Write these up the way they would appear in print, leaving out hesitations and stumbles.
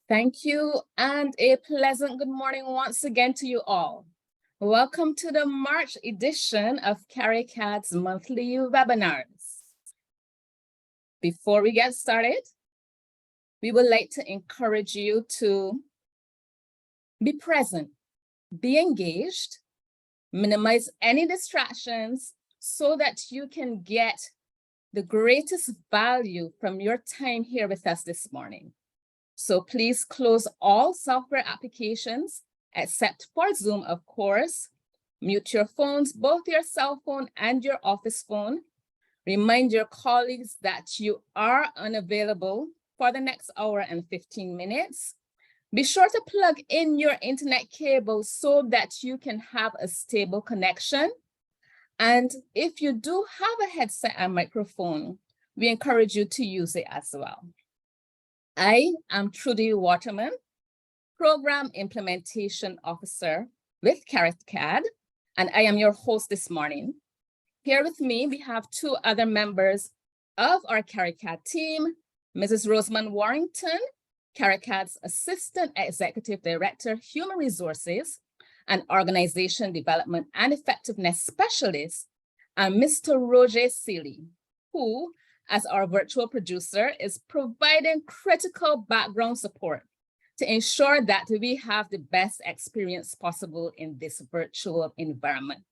Thank you, and a pleasant good morning once again to you all. Welcome to the March edition of CARICAD's monthly webinars. Before we get started, we would like to encourage you to be present, be engaged, minimize any distractions so that you can get the greatest value from your time here with us this morning. So please close all software applications, except for Zoom, of course. Mute your phones, both your cell phone and your office phone. Remind your colleagues that you are unavailable for the next hour and 15 minutes. Be sure to plug in your internet cable so that you can have a stable connection. And if you do have a headset and microphone, we encourage you to use it as well. I am Trudy Waterman, Program Implementation Officer with CARICAD, and I am your host this morning. Here with me, we have two other members of our CARICAD team, Mrs. Rosamond Warrington, CARICAD's Assistant Executive Director, Human Resources and Organization Development and Effectiveness Specialist, and Mr. Roger Seeley, who, as our virtual producer, is providing critical background support to ensure that we have the best experience possible in this virtual environment.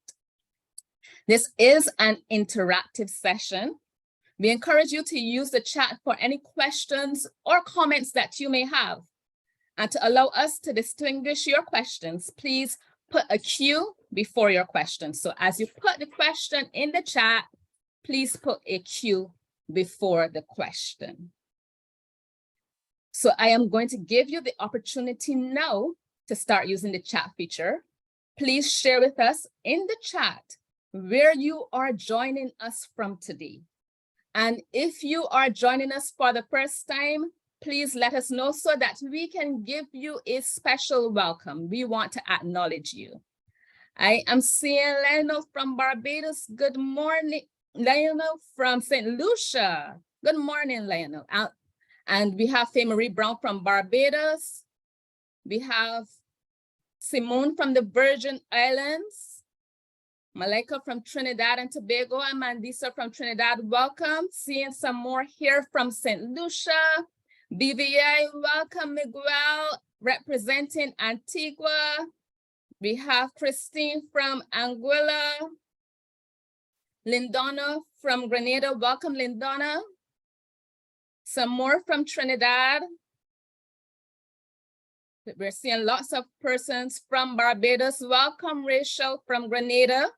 This is an interactive session. We encourage you to use the chat for any questions or comments that you may have. And to allow us to distinguish your questions, please put a Q before your question. So as you put the question in the chat, please put a Q before the question. So I am going to give you the opportunity now to start using the chat feature. Please share with us in the chat where you are joining us from today. And if you are joining us for the first time, please let us know so that we can give you a special welcome. We want to acknowledge you. I am seeing Lionel from Barbados. Good morning. Lionel from St. Lucia. Good morning, Lionel. And we have Faye Marie Brown from Barbados. We have Simone from the Virgin Islands. Malika from Trinidad and Tobago, and Mandisa from Trinidad. Welcome. Seeing some more here from St. Lucia. BVI, welcome. Miguel representing Antigua. We have Christine from Anguilla. Lindona from Grenada, welcome Lindona. Some more from Trinidad. We're seeing lots of persons from Barbados. Welcome Rachel from Grenada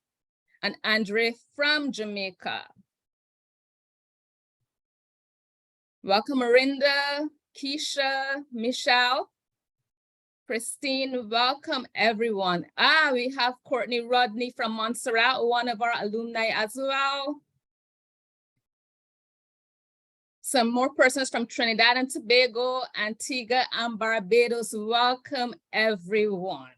and Andre from Jamaica. Welcome Marinda, Keisha, Michelle, Christine, welcome everyone. We have Courtney Rodney from Montserrat, one of our alumni as well. Some more persons from Trinidad and Tobago, Antigua and Barbados. Welcome everyone.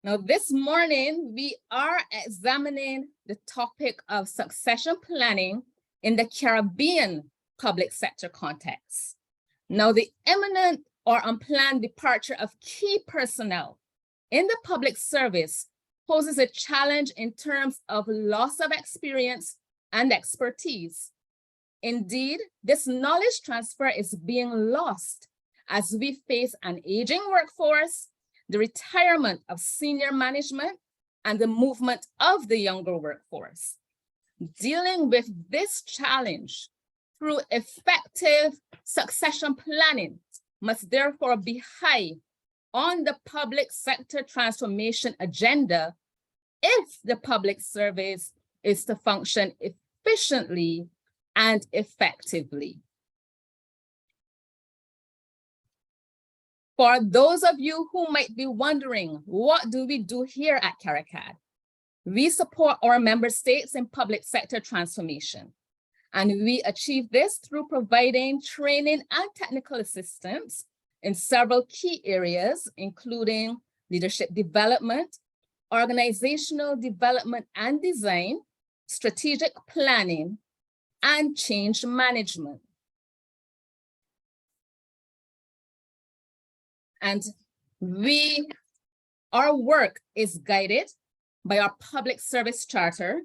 Now this morning, we are examining the topic of succession planning in the Caribbean public sector context. Now, the imminent or unplanned departure of key personnel in the public service poses a challenge in terms of loss of experience and expertise. Indeed, this knowledge transfer is being lost as we face an aging workforce, the retirement of senior management, and the movement of the younger workforce. Dealing with this challenge through effective succession planning must therefore be high on the public sector transformation agenda if the public service is to function efficiently and effectively. For those of you who might be wondering, what do we do here at CARICAD? We support our member states in public sector transformation. And we achieve this through providing training and technical assistance in several key areas, including leadership development, organizational development and design, strategic planning, and change management. And our work is guided by our public service charter,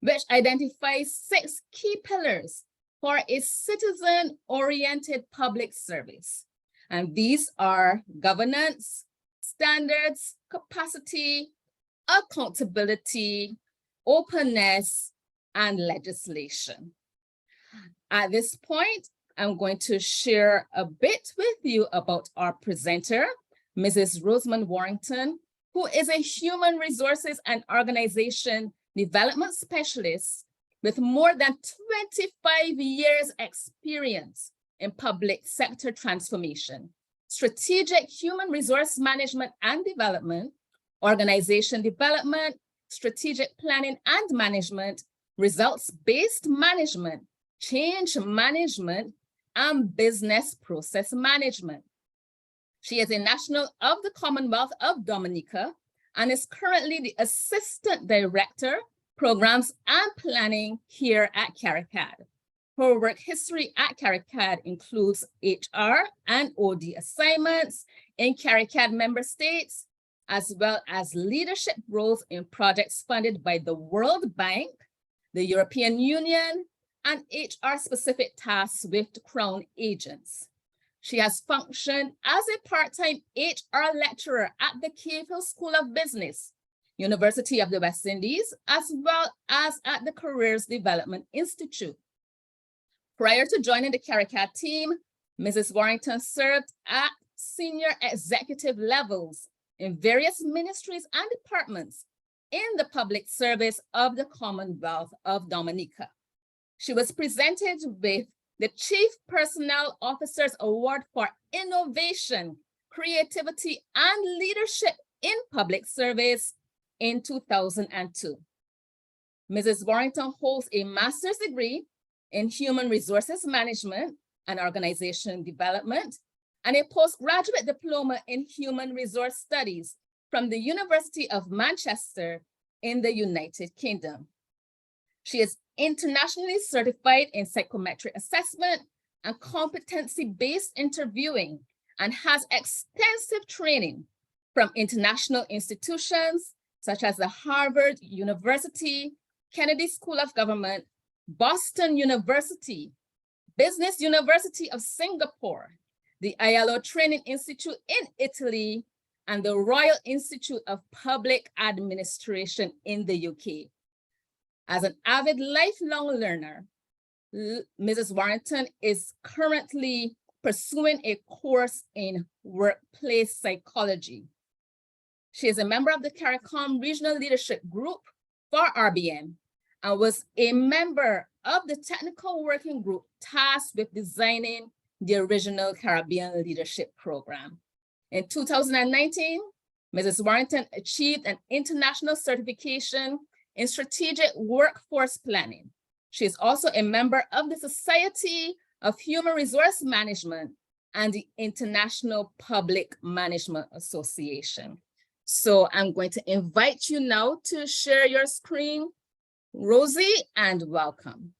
which identifies 6 key pillars for a citizen-oriented public service. And these are governance, standards, capacity, accountability, openness, and legislation. At this point, I'm going to share a bit with you about our presenter, Mrs. Rosamond Warrington, who is a human resources and organization development specialist with more than 25 years experience in public sector transformation, strategic human resource management and development, organization development, strategic planning and management, results-based management, change management, and business process management. She is a national of the Commonwealth of Dominica and is currently the Assistant Director, Programs and Planning here at CARICAD. Her work history at CARICAD includes HR and OD assignments in CARICAD member states, as well as leadership roles in projects funded by the World Bank, the European Union, and HR-specific tasks with the Crown agents. She has functioned as a part-time HR lecturer at the Cave Hill School of Business, University of the West Indies, as well as at the Careers Development Institute. Prior to joining the CARICAD team, Mrs. Warrington served at senior executive levels in various ministries and departments in the public service of the Commonwealth of Dominica. She was presented with the Chief Personnel Officers Award for Innovation, Creativity, and Leadership in Public Service in 2002. Mrs. Warrington holds a master's degree in Human Resources Management and Organization Development and a postgraduate diploma in Human Resource Studies from the University of Manchester in the United Kingdom. She is internationally certified in psychometric assessment and competency-based interviewing and has extensive training from international institutions such as the Harvard University, Kennedy School of Government, Boston University, Business University of Singapore, the ILO Training Institute in Italy, and the Royal Institute of Public Administration in the UK. As an avid lifelong learner, Mrs. Warrington is currently pursuing a course in workplace psychology. She is a member of the CARICOM Regional Leadership Group for RBM and was a member of the technical working group tasked with designing the original Caribbean Leadership Program. In 2019, Mrs. Warrington achieved an international certification in strategic workforce planning. She is also a member of the Society of Human Resource Management and the International Public Management Association. So I'm going to invite you now to share your screen, Rosie, and welcome.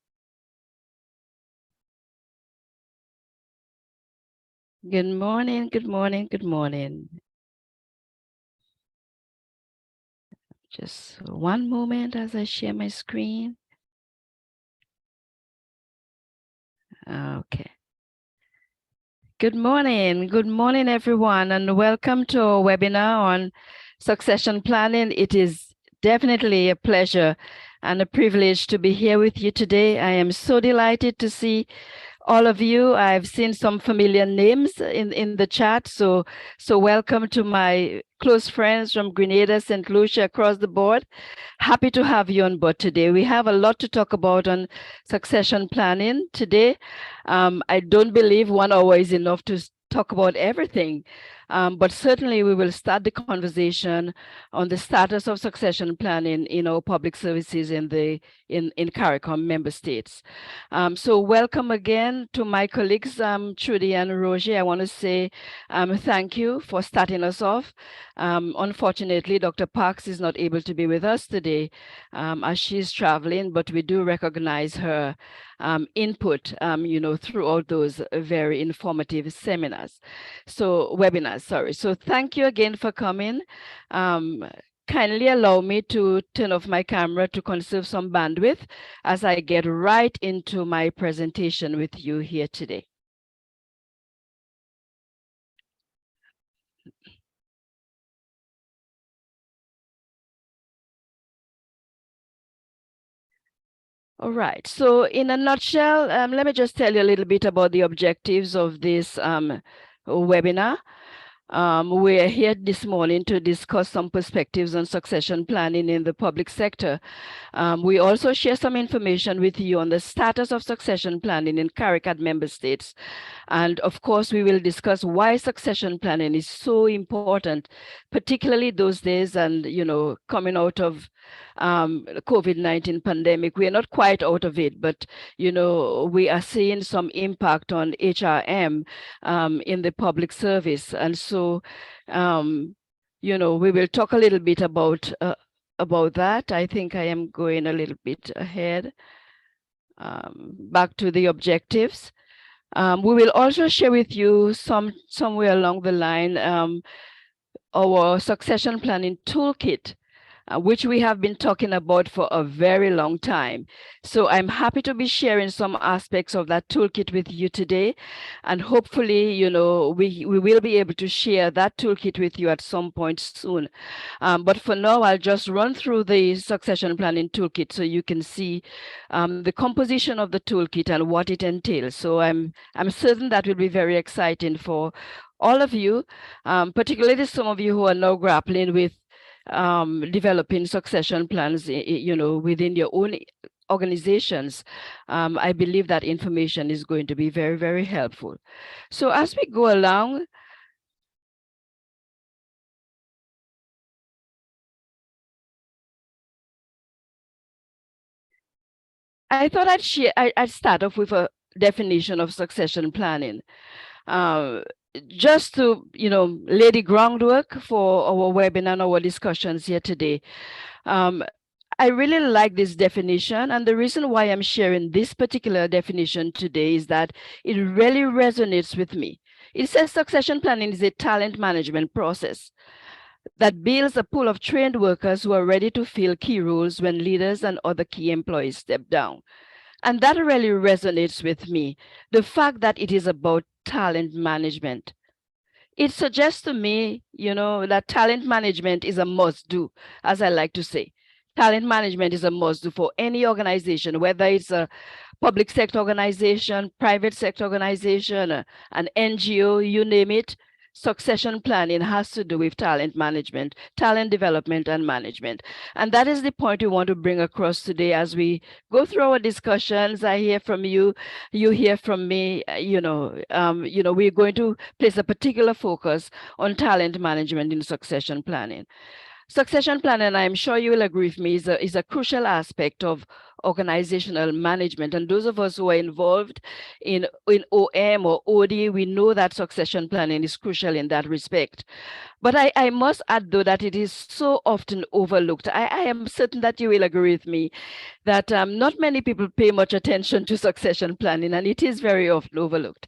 Good morning, good morning, good morning. Just one moment as I share my screen. Okay. Good morning, everyone, and welcome to our webinar on succession planning. It is definitely a pleasure and a privilege to be here with you today. I am so delighted to see all of you. I've seen some familiar names in the chat, so welcome to my close friends from Grenada, St. Lucia, across the board. Happy to have you on board today. We have a lot to talk about on succession planning today. I don't believe 1 hour is enough to talk about everything, but certainly we will start the conversation on the status of succession planning in our public services in CARICOM member states. So welcome again to my colleagues, Trudy and Roger. I want to say thank you for starting us off. Unfortunately, Dr. Parks is not able to be with us today as she's traveling, but we do recognize her input, throughout those very informative webinars. Sorry. So thank you again for coming. Kindly allow me to turn off my camera to conserve some bandwidth as I get right into my presentation with you here today. All right. So in a nutshell, let me just tell you a little bit about the objectives of this webinar. We're here this morning to discuss some perspectives on succession planning in the public sector. We also share some information with you on the status of succession planning in CARICAD member states. And of course, we will discuss why succession planning is so important, particularly those days and, coming out of the COVID-19 pandemic. We are not quite out of it, but, we are seeing some impact on HRM in the public service. And so, we will talk a little bit about that. I think I am going a little bit ahead. Back to the objectives. We will also share with you somewhere along the line our succession planning toolkit, which we have been talking about for a very long time. So I'm happy to be sharing some aspects of that toolkit with you today. And hopefully, we will be able to share that toolkit with you at some point soon. But for now, I'll just run through the succession planning toolkit so you can see the composition of the toolkit and what it entails. So I'm certain that will be very exciting for all of you, particularly some of you who are now grappling with developing succession plans, within your own organizations. I believe that information is going to be very, very helpful. So as we go along, I thought I'd start off with a definition of succession planning. Just to, lay the groundwork for our webinar and our discussions here today. I really like this definition, and the reason why I'm sharing this particular definition today is that it really resonates with me. It says succession planning is a talent management process that builds a pool of trained workers who are ready to fill key roles when leaders and other key employees step down. And that really resonates with me, the fact that it is about talent management. It suggests to me, that talent management is a must-do, as I like to say. Talent management is a must-do for any organization, whether it's a public sector organization, private sector organization, an NGO, you name it. Succession planning has to do with talent management, talent development and management. And that is the point we want to bring across today as we go through our discussions. I hear from you, you hear from me, we're going to place a particular focus on talent management in succession planning. Succession planning, I'm sure you will agree with me, is a crucial aspect of organizational management. And those of us who are involved in OM or OD, we know that succession planning is crucial in that respect. But I must add, though, that it is so often overlooked. I am certain that you will agree with me that not many people pay much attention to succession planning, and it is very often overlooked.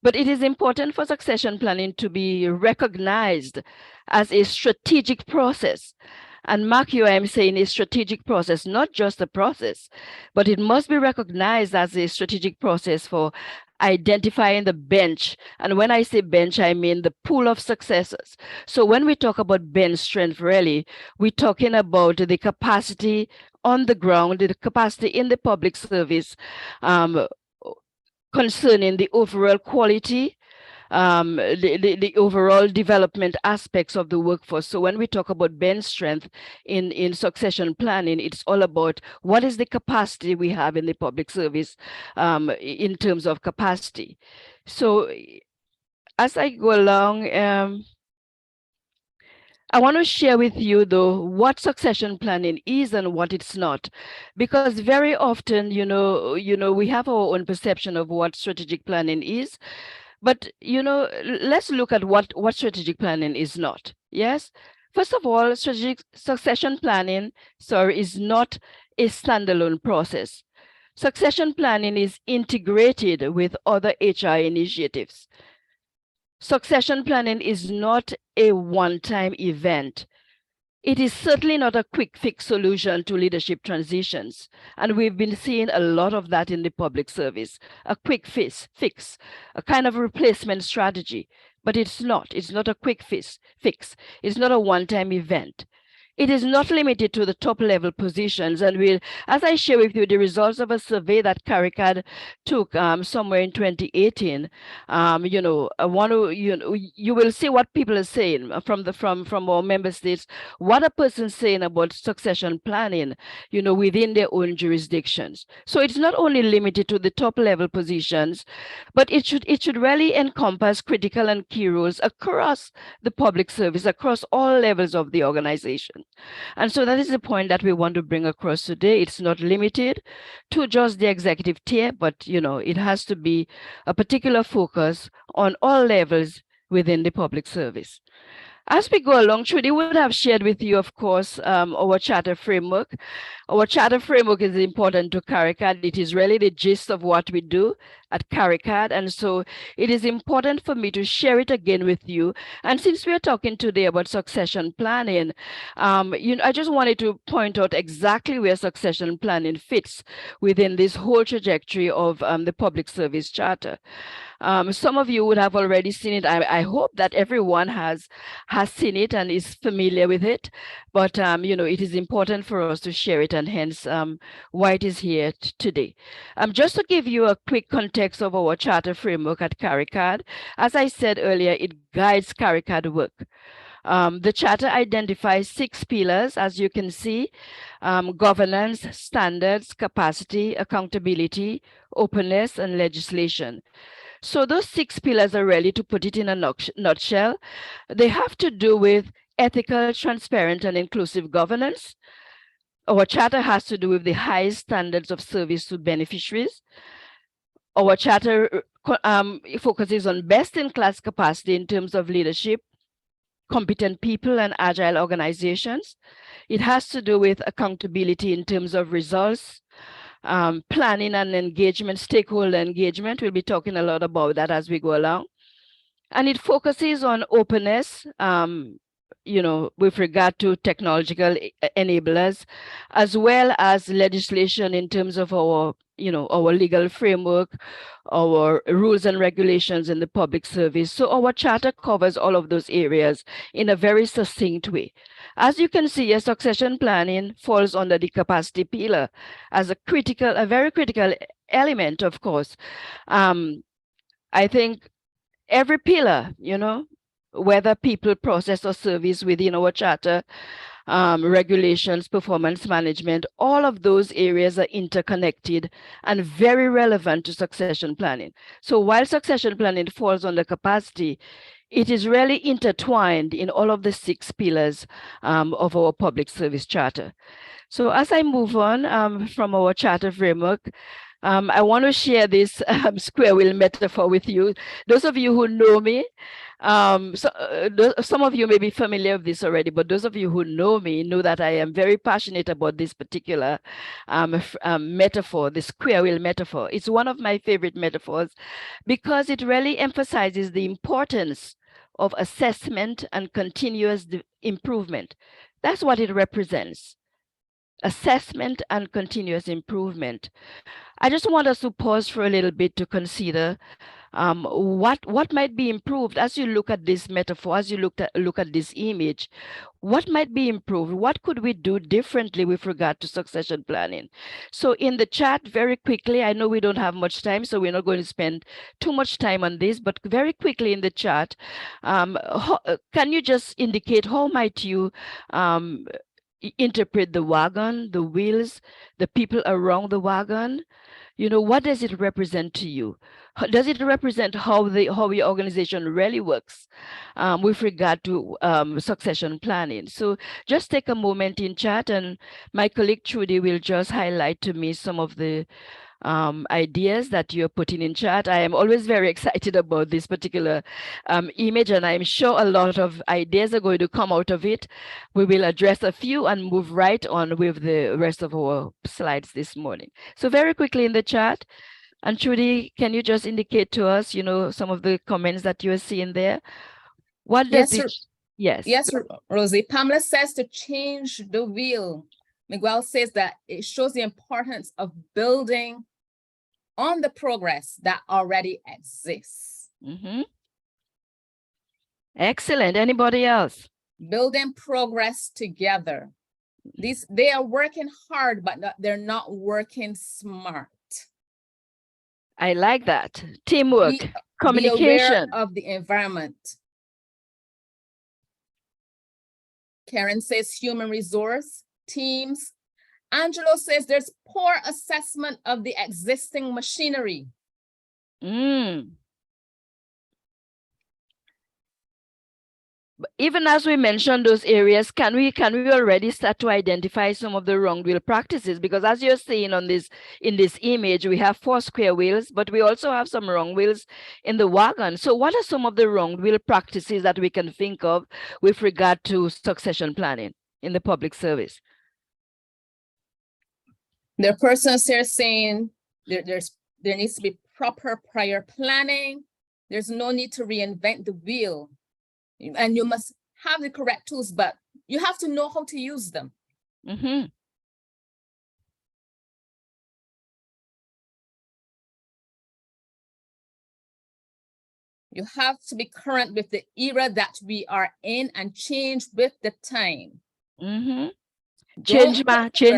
But it is important for succession planning to be recognized as a strategic process. And mark you, I am saying a strategic process, not just a process, but it must be recognized as a strategic process for identifying the bench. And when I say bench, I mean the pool of successors. So when we talk about bench strength, really, we're talking about the capacity on the ground, the capacity in the public service, concerning the overall quality, the overall development aspects of the workforce. So when we talk about bench strength in succession planning, it's all about what is the capacity we have in the public service in terms of capacity. So as I go along, I want to share with you, though, what succession planning is and what it's not, because very often, we have our own perception of what strategic planning is, but let's look at what strategic planning is not. Yes, first of all, strategic succession planning, is not a standalone process. Succession planning is integrated with other HR initiatives. Succession planning is not a one-time event. It is certainly not a quick fix solution to leadership transitions. And we've been seeing a lot of that in the public service, a quick fix, a kind of replacement strategy. But it's not. It's not a quick fix. It's not a one-time event. It is not limited to the top level positions. And we'll, as I share with you the results of a survey that CARICAD took somewhere in 2018, you will see what people are saying from our member states, what a person's saying about succession planning, within their own jurisdictions. So it's not only limited to the top level positions, but it should really encompass critical and key roles across the public service, across all levels of the organization. And so that is the point that we want to bring across today. It's not limited to just the executive tier, but it has to be a particular focus on all levels within the public service. As we go along, Trudy would have shared with you, of course, our charter framework. Our charter framework is important to CARICAD. It is really the gist of what we do at CARICAD. And so it is important for me to share it again with you. And since we're talking today about succession planning, I just wanted to point out exactly where succession planning fits within this whole trajectory of the public service charter. Some of you would have already seen it. I hope that everyone has seen it and is familiar with it. But it is important for us to share it, and hence why it is here today. Just to give you a quick context of our charter framework at CARICAD, as I said earlier, it guides CARICAD work. The charter identifies 6 pillars, as you can see: governance, standards, capacity, accountability, openness, and legislation. So those 6 pillars are really, to put it in a nutshell, they have to do with ethical, transparent, and inclusive governance. Our charter has to do with the highest standards of service to beneficiaries. Our charter focuses on best-in-class capacity in terms of leadership, competent people, and agile organizations. It has to do with accountability in terms of results, planning and engagement, stakeholder engagement. We'll be talking a lot about that as we go along. And it focuses on openness, with regard to technological enablers, as well as legislation in terms of our legal framework, our rules and regulations in the public service. So our charter covers all of those areas in a very succinct way. As you can see, succession planning falls under the capacity pillar as a very critical element, of course. I think every pillar, whether people, process, or service within our charter, regulations, performance management, all of those areas are interconnected and very relevant to succession planning. So while succession planning falls under capacity, it is really intertwined in all of the 6 pillars of our public service charter. So as I move on from our charter framework, I want to share this square wheel metaphor with you. Those of you who know me, some of you may be familiar with this already, but those of you who know me know that I am very passionate about this particular metaphor, the square wheel metaphor. It's one of my favorite metaphors because it really emphasizes the importance of assessment and continuous improvement. That's what it represents. Assessment and continuous improvement. I just want us to pause for a little bit to consider what might be improved as you look at this metaphor, as you look at this image. What might be improved? What could we do differently with regard to succession planning? So in the chat, very quickly, I know we don't have much time, so we're not going to spend too much time on this, but very quickly in the chat, can you just indicate how might you interpret the wagon, the wheels, the people around the wagon? What does it represent to you? Does it represent how your organization really works with regard to succession planning? So just take a moment in chat, and my colleague Trudy will just highlight to me some of the ideas that you're putting in chat. I am always very excited about this particular image, and I'm sure a lot of ideas are going to come out of it. We will address a few and move right on with the rest of our slides this morning. So very quickly in the chat, And Trudy, can you just indicate to us, some of the comments that you are seeing there? What does this? Yes. Yes, Rosie. Pamela says to change the wheel. Miguel says that it shows the importance of building on the progress that already exists. Excellent. Anybody else? Building progress together. They are working hard, but they're not working smart. I like that. Teamwork, communication. Be aware of the environment. Karen says human resource, teams. Angelo says there's poor assessment of the existing machinery. Even as we mentioned those areas, can we already start to identify some of the wrong wheel practices? Because as you're seeing in this image, we have 4 square wheels, but we also have some wrong wheels in the wagon. So what are some of the wrong wheel practices that we can think of with regard to succession planning in the public service? There are persons here saying there needs to be proper prior planning. There's no need to reinvent the wheel. And you must have the correct tools, but you have to know how to use them. You have to be current with the era that we are in and change with the time. Change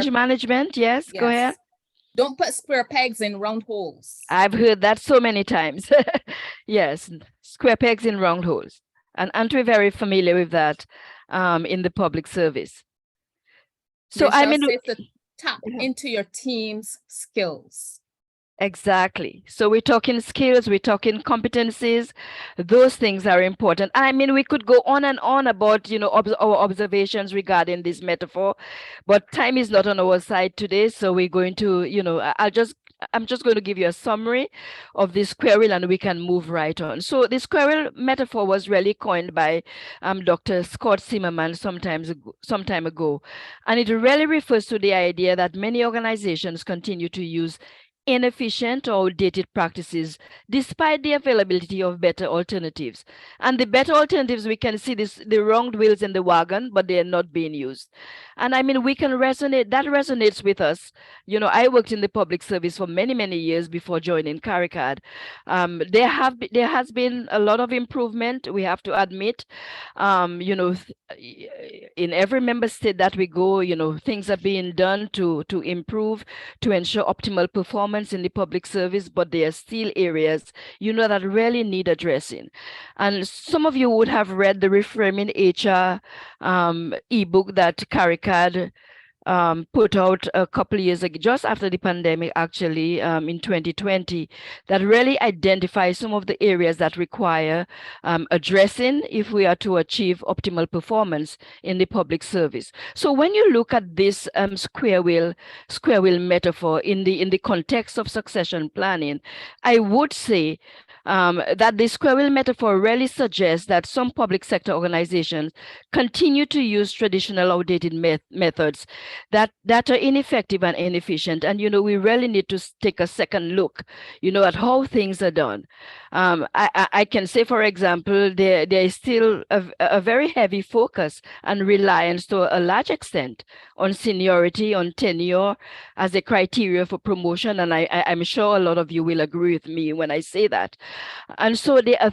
management, yes, go ahead. Don't put square pegs in round holes. I've heard that so many times. Yes, square pegs in round holes. And aren't we very familiar with that in the public service? So I mean, to tap into your team's skills. Exactly. So we're talking skills, we're talking competencies. Those things are important. I mean, we could go on and on about, our observations regarding this metaphor, but time is not on our side today. So we're going to, I'm just going to give you a summary of this square wheel and we can move right on. So the square wheel metaphor was really coined by Dr. Scott Zimmerman some time ago. And it really refers to the idea that many organizations continue to use inefficient or outdated practices despite the availability of better alternatives. And the better alternatives, we can see the wrong wheels in the wagon, but they are not being used. And I mean, that resonates with us. I worked in the public service for many, many years before joining CARICAD. There has been a lot of improvement, we have to admit. In every member state that we go, things are being done to improve, to ensure optimal performance in the public service, but there are still areas, that really need addressing. And some of you would have read the Reframing HR ebook that CARICAD put out a couple of years ago, just after the pandemic, actually, in 2020, that really identifies some of the areas that require addressing if we are to achieve optimal performance in the public service. So when you look at this square wheel metaphor in the context of succession planning, I would say that the square wheel metaphor really suggests that some public sector organizations continue to use traditional outdated methods that are ineffective and inefficient. And, we really need to take a second look, at how things are done. I can say, for example, there is still a very heavy focus and reliance to a large extent on seniority, on tenure as a criteria for promotion. And I'm sure a lot of you will agree with me when I say that. And so there are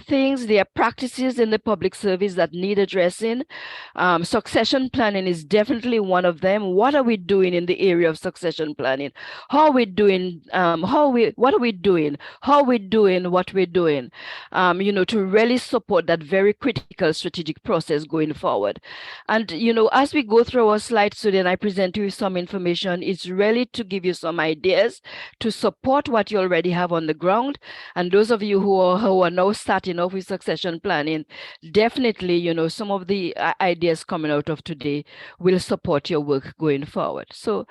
practices in the public service that need addressing. Succession planning is definitely one of them. What are we doing in the area of succession planning? How are we doing? What are we doing? How are we doing what we're doing? To really support that very critical strategic process going forward. And, as we go through our slides today and I present to you some information, it's really to give you some ideas to support what you already have on the ground. And those of you who are now starting off with succession planning, definitely, some of the ideas coming out of today will support your work going forward. So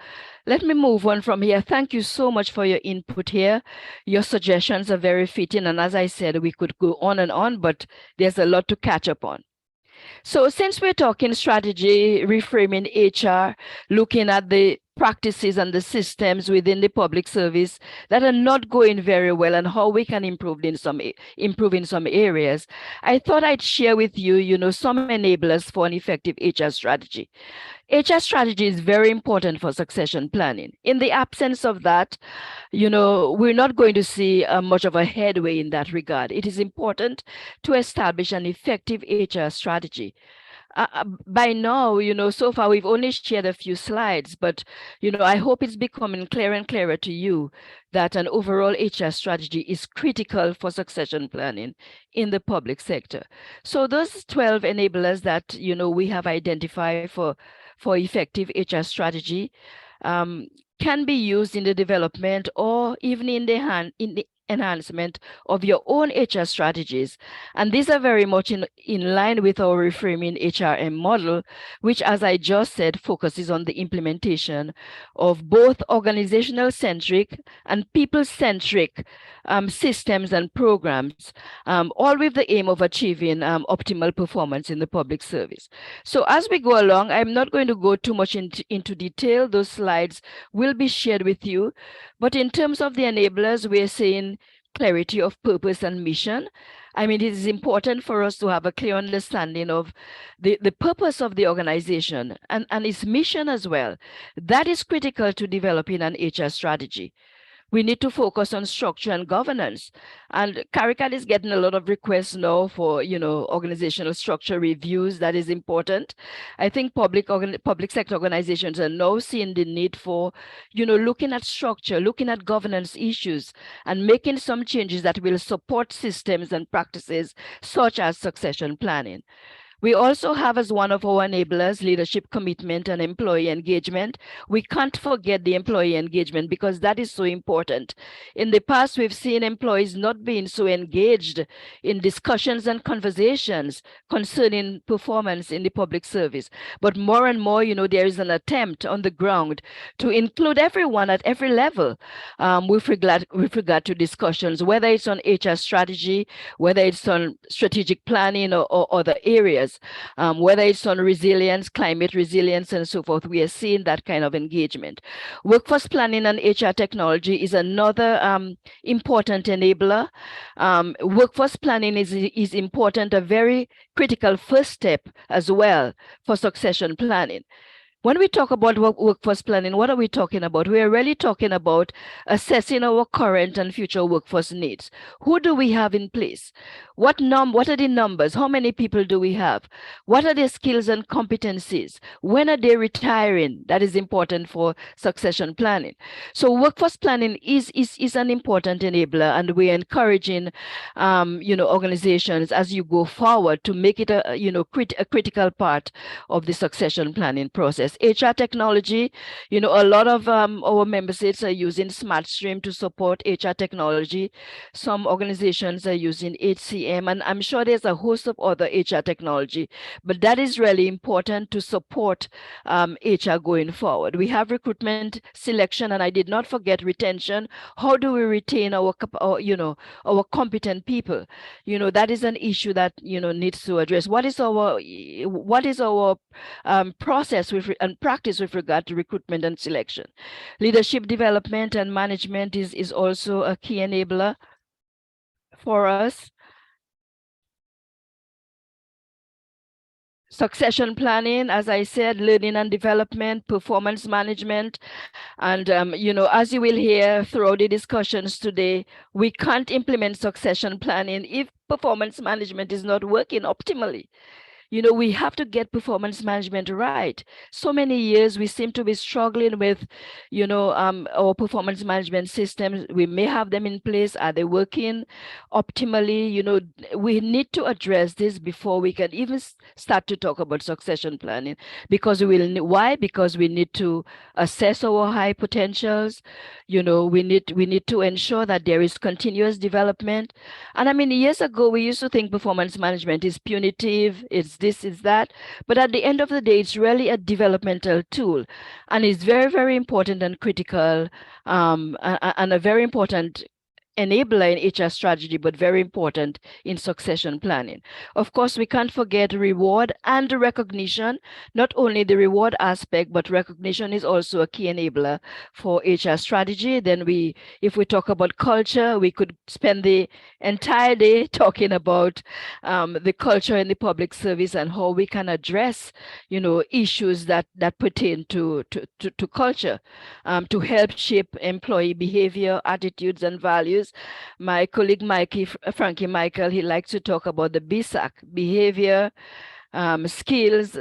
let me move on from here. Thank you so much for your input here. Your suggestions are very fitting. And as I said, we could go on and on, but there's a lot to catch up on. So since we're talking strategy, reframing HR, looking at the practices and the systems within the public service that are not going very well and how we can improve in some areas. I thought I'd share with you, some enablers for an effective HR strategy. HR strategy is very important for succession planning. In the absence of that, we're not going to see much of a headway in that regard. It is important to establish an effective HR strategy. By now, so far we've only shared a few slides, but, I hope it's becoming clearer and clearer to you that an overall HR strategy is critical for succession planning in the public sector. So those 12 enablers that, we have identified for effective HR strategy can be used in the development or even in the enhancement of your own HR strategies. And these are very much in line with our reframing HRM model, which, as I just said, focuses on the implementation of both organizational centric and people centric systems and programs, all with the aim of achieving optimal performance in the public service. So as we go along, I'm not going to go too much into detail. Those slides will be shared with you. But in terms of the enablers, we're saying clarity of purpose and mission. I mean, it is important for us to have a clear understanding of the purpose of the organization and its mission as well. That is critical to developing an HR strategy. We need to focus on structure and governance. And CARICAD is getting a lot of requests now for, organizational structure reviews. That is important. I think public sector organizations are now seeing the need for, looking at structure, looking at governance issues, and making some changes that will support systems and practices such as succession planning. We also have as one of our enablers leadership commitment and employee engagement. We can't forget the employee engagement because that is so important. In the past, we've seen employees not being so engaged in discussions and conversations concerning performance in the public service. But more and more, there is an attempt on the ground to include everyone at every level with regard to discussions, whether it's on HR strategy, whether it's on strategic planning or other areas. Whether it's on resilience, climate resilience, and so forth, we are seeing that kind of engagement. Workforce planning and HR technology is another important enabler. Workforce planning is important, a very critical first step as well for succession planning. When we talk about workforce planning, what are we talking about? We are really talking about assessing our current and future workforce needs. Who do we have in place? What are the numbers? How many people do we have? What are their skills and competencies? When are they retiring? That is important for succession planning. So workforce planning is an important enabler, and we're encouraging organizations as you go forward to make it a critical part of the succession planning process. HR technology, a lot of our member states are using SmartStream to support HR technology. Some organizations are using HCM, and I'm sure there's a host of other HR technology, but that is really important to support HR going forward. We have recruitment, selection, and I did not forget retention. How do we retain our competent people? That is an issue that needs to address. What is our process and practice with regard to recruitment and selection? Leadership development and management is also a key enabler for us. Succession planning, as I said, learning and development, performance management. And, as you will hear throughout the discussions today, we can't implement succession planning if performance management is not working optimally. We have to get performance management right. So many years we seem to be struggling with, our performance management systems. We may have them in place. Are they working optimally? We need to address this before we can even start to talk about succession planning. Why? Because we need to assess our high potentials. We need to ensure that there is continuous development. And I mean, years ago, we used to think performance management is punitive. It's this, is that. But at the end of the day, it's really a developmental tool. And it's very, very important and critical and a very important enabler in HR strategy, but very important in succession planning. Of course, we can't forget reward and recognition. Not only the reward aspect, but recognition is also a key enabler for HR strategy. Then if we talk about culture, we could spend the entire day talking about the culture in the public service and how we can address, issues that pertain to culture, to help shape employee behavior, attitudes, and values. My colleague Frankie Michael, he likes to talk about the BSAC, behavior, skills,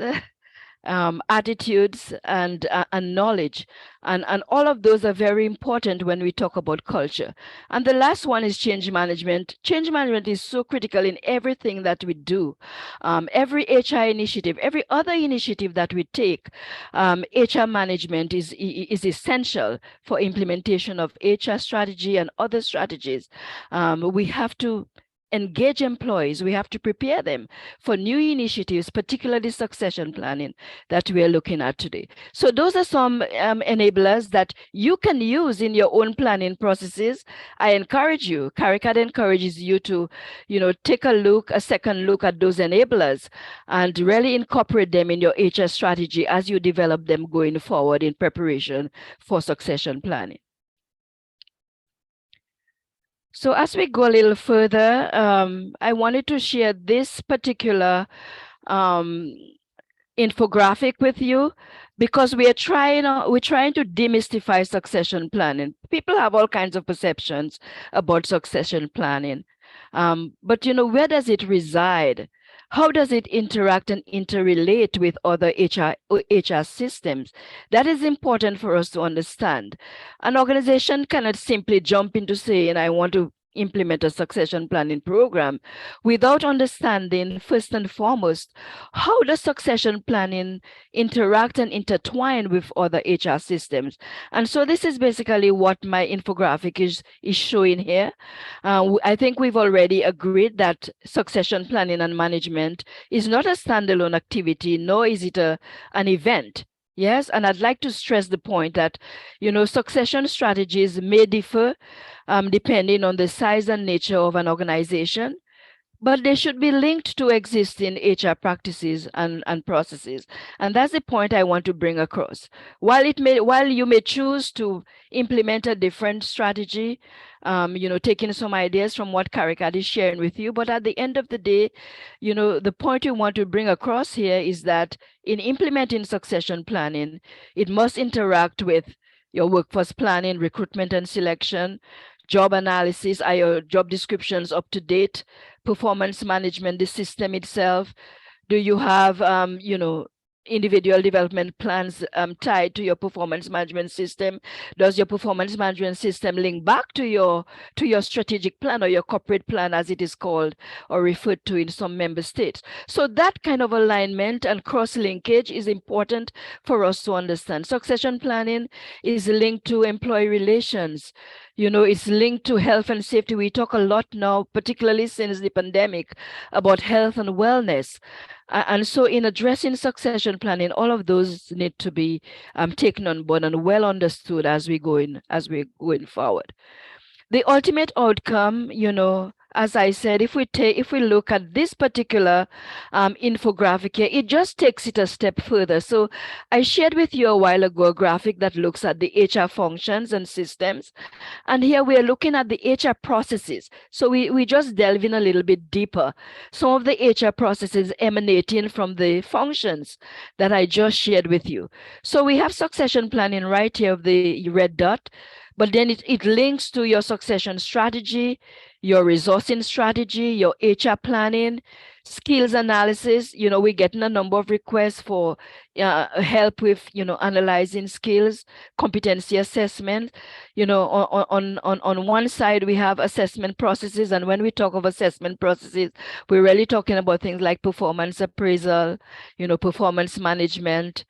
attitudes, and knowledge. And all of those are very important when we talk about culture. And the last one is change management. Change management is so critical in everything that we do. Every HR initiative, every other initiative that we take, HR management is essential for implementation of HR strategy and other strategies. We have to engage employees. We have to prepare them for new initiatives, particularly succession planning that we are looking at today. So those are some enablers that you can use in your own planning processes. I encourage you, CARICAD encourages you to, take a second look at those enablers and really incorporate them in your HR strategy as you develop them going forward in preparation for succession planning. So as we go a little further, I wanted to share this particular infographic with you because we're trying to demystify succession planning. People have all kinds of perceptions about succession planning, but where does it reside? How does it interact and interrelate with other HR systems? That is important for us to understand. An organization cannot simply jump into saying, I want to implement a succession planning program without understanding, first and foremost, how does succession planning interact and intertwine with other HR systems. And so this is basically what my infographic is showing here. I think we've already agreed that succession planning and management is not a standalone activity, nor is it an event. Yes, and I'd like to stress the point that, succession strategies may differ depending on the size and nature of an organization, but they should be linked to existing HR practices and processes. And that's the point I want to bring across. While you may choose to implement a different strategy, taking some ideas from what CARICAD is sharing with you, but at the end of the day, the point you want to bring across here is that in implementing succession planning, it must interact with your workforce planning, recruitment and selection, job analysis, are your job descriptions up to date, performance management, the system itself. Do you have, individual development plans tied to your performance management system? Does your performance management system link back to your strategic plan or your corporate plan, as it is called or referred to in some member states? So that kind of alignment and cross-linkage is important for us to understand. Succession planning is linked to employee relations. It's linked to health and safety. We talk a lot now, particularly since the pandemic, about health and wellness. And so in addressing succession planning, all of those need to be taken on board and well understood as we're going forward. The ultimate outcome, as I said, if we look at this particular infographic here, it just takes it a step further. So I shared with you a while ago a graphic that looks at the HR functions and systems. And here we are looking at the HR processes. So we just delve in a little bit deeper. Some of the HR processes emanating from the functions that I just shared with you. So we have succession planning right here of the red dot, but then it links to your succession strategy, your resourcing strategy, your HR planning, skills analysis. We're getting a number of requests for help with, analyzing skills, competency assessment. On one side, we have assessment processes. And when we talk of assessment processes, we're really talking about things like performance appraisal, performance management,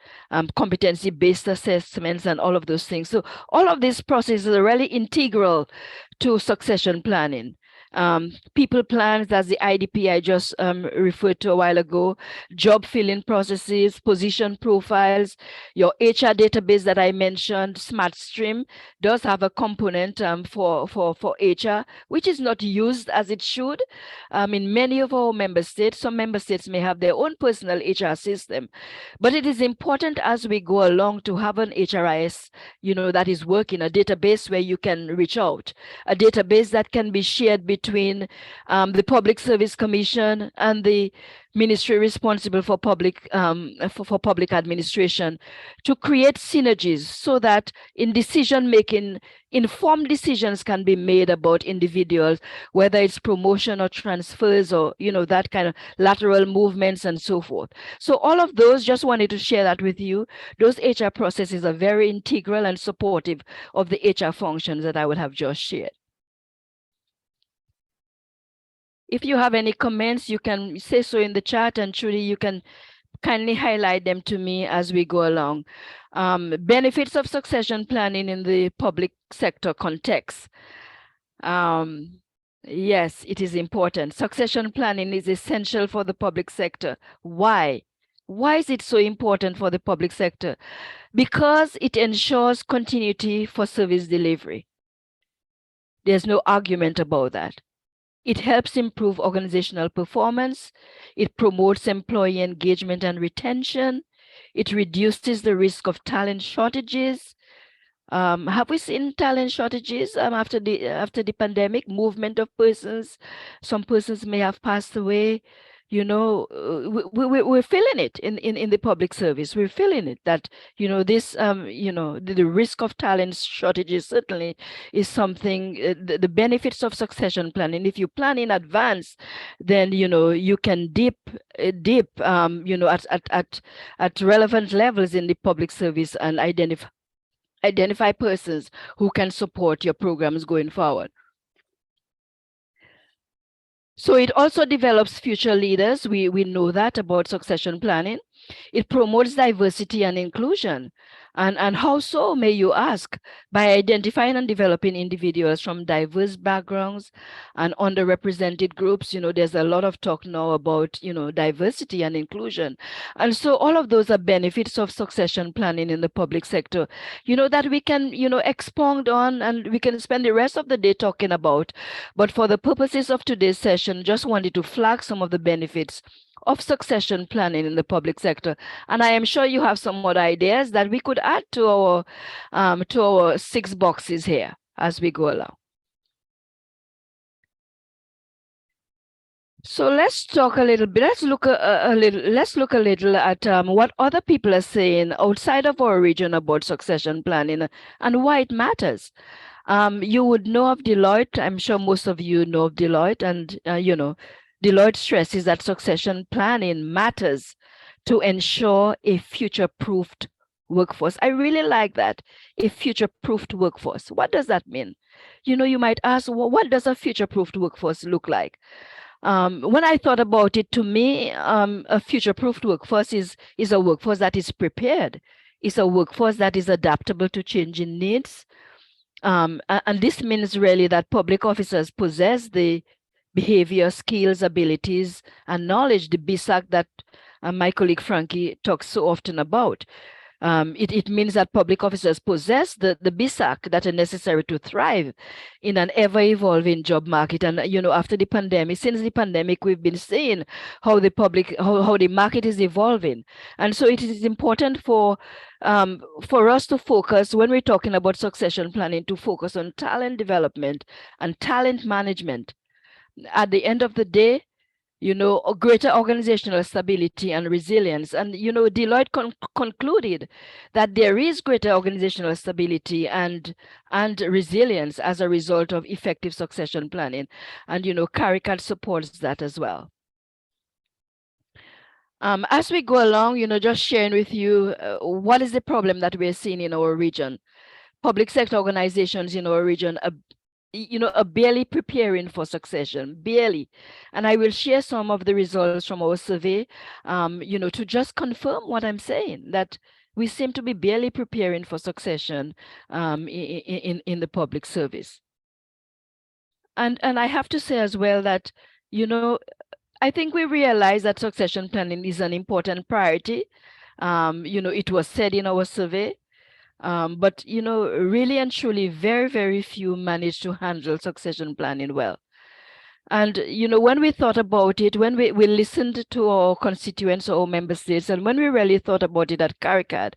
competency-based assessments, and all of those things. So all of these processes are really integral to succession planning. people plans, that's the IDP I just referred to a while ago, job filling processes, position profiles, your HR database that I mentioned, SmartStream, does have a component for HR, which is not used as it should. In many of our member states, some member states may have their own personal HR system, but it is important as we go along to have an HRIS, that is working, a database where you can reach out, a database that can be shared between the Public Service Commission and the ministry responsible for public for public administration, to create synergies so that in decision making, informed decisions can be made about individuals, whether it's promotion or transfers or that kind of lateral movements and so forth. So all of those, just wanted to share that with you. Those HR processes are very integral and supportive of the HR functions that I would have just shared. If you have any comments, you can say so in the chat, and Trudy, you can kindly highlight them to me as we go along. Benefits of succession planning in the public sector context. Yes, it is important. Succession planning is essential for the public sector. Why? Why is it so important for the public sector? Because it ensures continuity for service delivery. There's no argument about that. It helps improve organizational performance. It promotes employee engagement and retention. It reduces the risk of talent shortages. Have we seen talent shortages after the pandemic? Movement of persons. Some persons may have passed away. We're feeling it in the public service. We're feeling it that this the risk of talent shortages certainly is something. The benefits of succession planning, if you plan in advance, then you can dip at relevant levels in the public service and identify persons who can support your programs going forward. So it also develops future leaders. We know that about succession planning. It promotes diversity and inclusion. And how so, may you ask? By identifying and developing individuals from diverse backgrounds and underrepresented groups. There's a lot of talk now about, diversity and inclusion. And so all of those are benefits of succession planning in the public sector, that we can, expound on, and we can spend the rest of the day talking about. But for the purposes of today's session, just wanted to flag some of the benefits of succession planning in the public sector. And I am sure you have some other ideas that we could add to our 6 boxes here as we go along. So let's talk a little bit. Let's look a little at what other people are saying outside of our region about succession planning and why it matters. You would know of Deloitte. I'm sure most of you know of Deloitte, and Deloitte stresses that succession planning matters to ensure a future-proofed workforce. I really like that, a future-proofed workforce. What does that mean? You might ask, well, what does a future-proofed workforce look like? When I thought about it, to me, a future-proofed workforce is a workforce that is prepared. It's a workforce that is adaptable to changing needs. And this means really that public officers possess the behavior, skills, abilities, and knowledge, the BSAC that my colleague Frankie talks so often about. It means that public officers possess the BSAC that are necessary to thrive in an ever-evolving job market. And after the pandemic, since the pandemic, we've been seeing how the market is evolving. And so it is important for us to focus, when we're talking about succession planning, to focus on talent development and talent management. At the end of the day, a greater organizational stability and resilience. And, Deloitte concluded that there is greater organizational stability and resilience as a result of effective succession planning. And, CARICAD supports that as well. As we go along, just sharing with you what is the problem that we're seeing in our region. Public sector organizations in our region are barely preparing for succession, barely. And I will share some of the results from our survey, to just confirm what I'm saying, that we seem to be barely preparing for succession in the public service. And I have to say as well that, you know, I think we realize that succession planning is an important priority. You know, it was said in our survey, but, you know, really and truly, very, very few manage to handle succession planning well. And, you know, when we thought about it, when we listened to our constituents or member states, and when we really thought about it at CARICAD,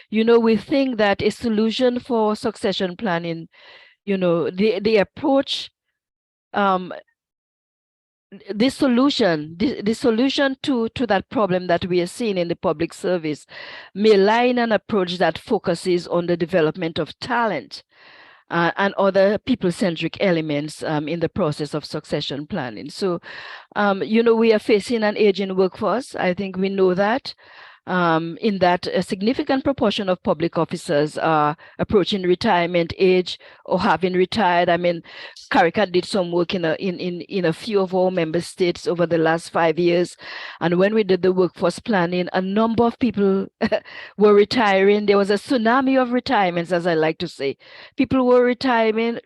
you know, we think that a solution for succession planning, you know, the approach, um, the solution to that problem that we are seeing in the public service may lie in an approach that focuses on the development of talent and other people-centric elements in the process of succession planning. So, you know, we are facing an aging workforce. I think we know that. In that a significant proportion of public officers are approaching retirement age or having retired. I mean, CARICAD did some work in a few of our member states over the last 5 years. And when we did the workforce planning, a number of people were retiring. There was a tsunami of retirements, as I like to say. People were retiring,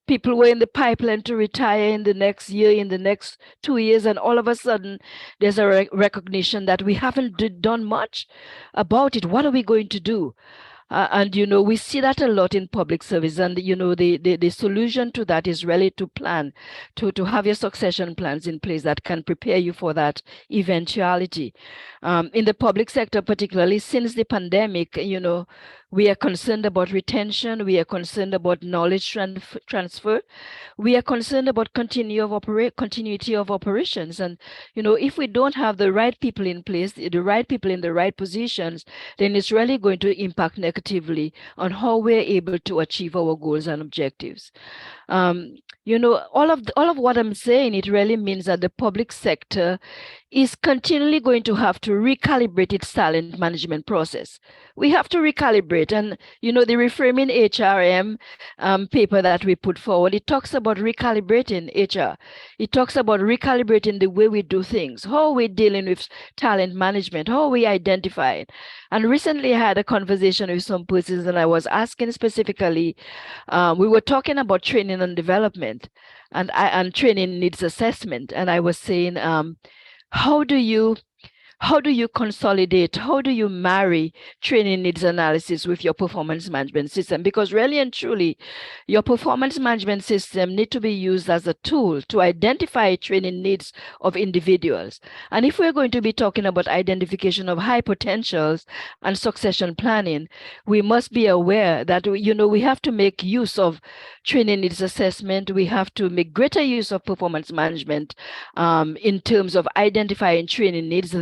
people were in the pipeline to retire in the next year, in the next 2 years, and all of a sudden there's a recognition that we haven't done much about it. What are we going to do? And we see that a lot in public service, and the solution to that is really to plan, to have your succession plans in place that can prepare you for that eventuality. In the public sector, particularly since the pandemic, we are concerned about retention, we are concerned about knowledge transfer, we are concerned about continuity of operations. And if we don't have the right people in place, the right people in the right positions, then it's really going to impact negatively on how we're able to achieve our goals and objectives. All of what I'm saying, it really means that the public sector is continually going to have to recalibrate its talent management process. We have to recalibrate. And, the Reframing HRM paper that we put forward, it talks about recalibrating HR. It talks about recalibrating the way we do things, how we're dealing with talent management, how we identify it. And recently I had a conversation with some persons, and I was asking specifically, we were talking about training and development and training needs assessment. And I was saying, how do you consolidate, how do you marry training needs analysis with your performance management system? Because really and truly, your performance management system need to be used as a tool to identify training needs of individuals. And if we're going to be talking about identification of high potentials and succession planning, we must be aware that, we have to make use of training needs assessment. We have to make greater use of performance management in terms of identifying training needs